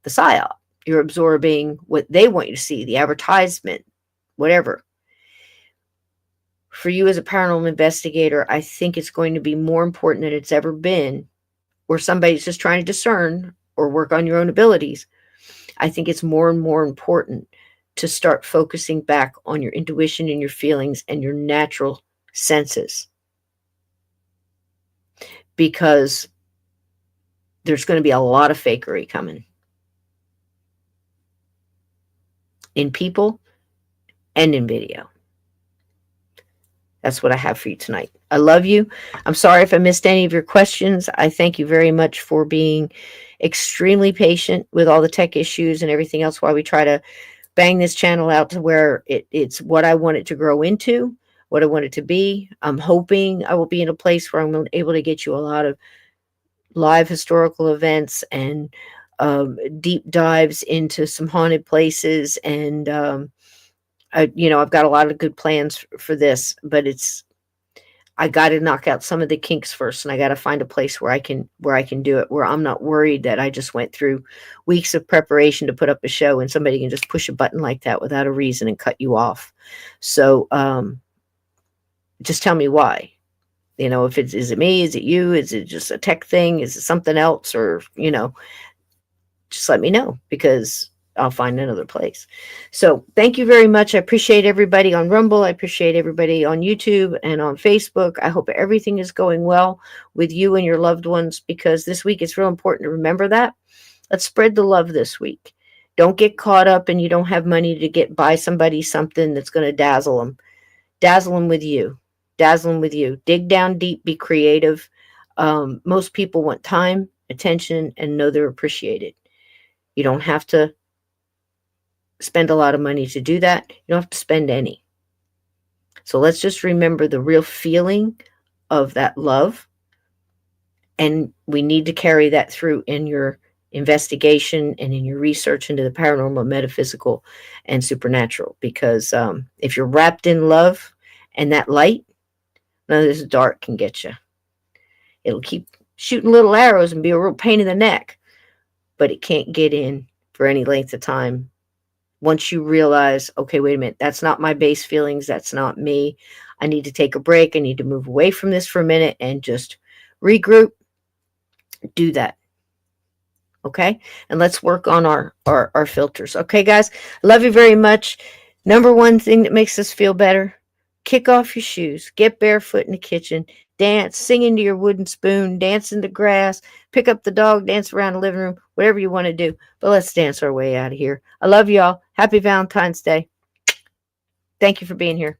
the psyop. You're absorbing what they want you to see, the advertisement, whatever. For you as a paranormal investigator, I think it's going to be more important than it's ever been, or somebody's just trying to discern or work on your own abilities. I think it's more and more important to start focusing back on your intuition and your feelings and your natural senses. Because there's going to be a lot of fakery coming. In people and in video. That's what I have for you tonight. I love you. I'm sorry if I missed any of your questions. I thank you very much for being extremely patient with all the tech issues and everything else while we try to bang this channel out to where it's what I want it to grow into, what I want it to be. I'm hoping I will be in a place where I'm able to get you a lot of live historical events and deep dives into some haunted places. And, I've got a lot of good plans for this, but I got to knock out some of the kinks first, and I got to find a place where I can do it, where I'm not worried that I just went through weeks of preparation to put up a show and somebody can just push a button like that without a reason and cut you off. So, just tell me why. If is it me? Is it you? Is it just a tech thing? Is it something else? Or, just let me know, because I'll find another place. So thank you very much. I appreciate everybody on Rumble. I appreciate everybody on YouTube and on Facebook. I hope everything is going well with you and your loved ones, because this week it's real important to remember that. Let's spread the love this week. Don't get caught up and you don't have money to buy somebody something that's going to dazzle them. Dazzle them with you. Dazzle them with you. Dig down deep. Be creative. Most people want time, attention, and know they're appreciated. You don't have to spend a lot of money to do that. You don't have to spend any. So let's just remember the real feeling of that love. And we need to carry that through in your investigation and in your research into the paranormal, metaphysical, and supernatural. Because if you're wrapped in love and that light, none of this dark can get you. It'll keep shooting little arrows and be a real pain in the neck, but it can't get in for any length of time. Once you realize, okay, wait a minute, that's not my base feelings. That's not me. I need to take a break. I need to move away from this for a minute and just regroup. Do that. Okay. And let's work on our filters. Okay, guys, I love you very much. Number one thing that makes us feel better: kick off your shoes, get barefoot in the kitchen, dance, sing into your wooden spoon, dance in the grass, pick up the dog, dance around the living room, whatever you want to do. But let's dance our way out of here. I love y'all. Happy Valentine's Day. Thank you for being here.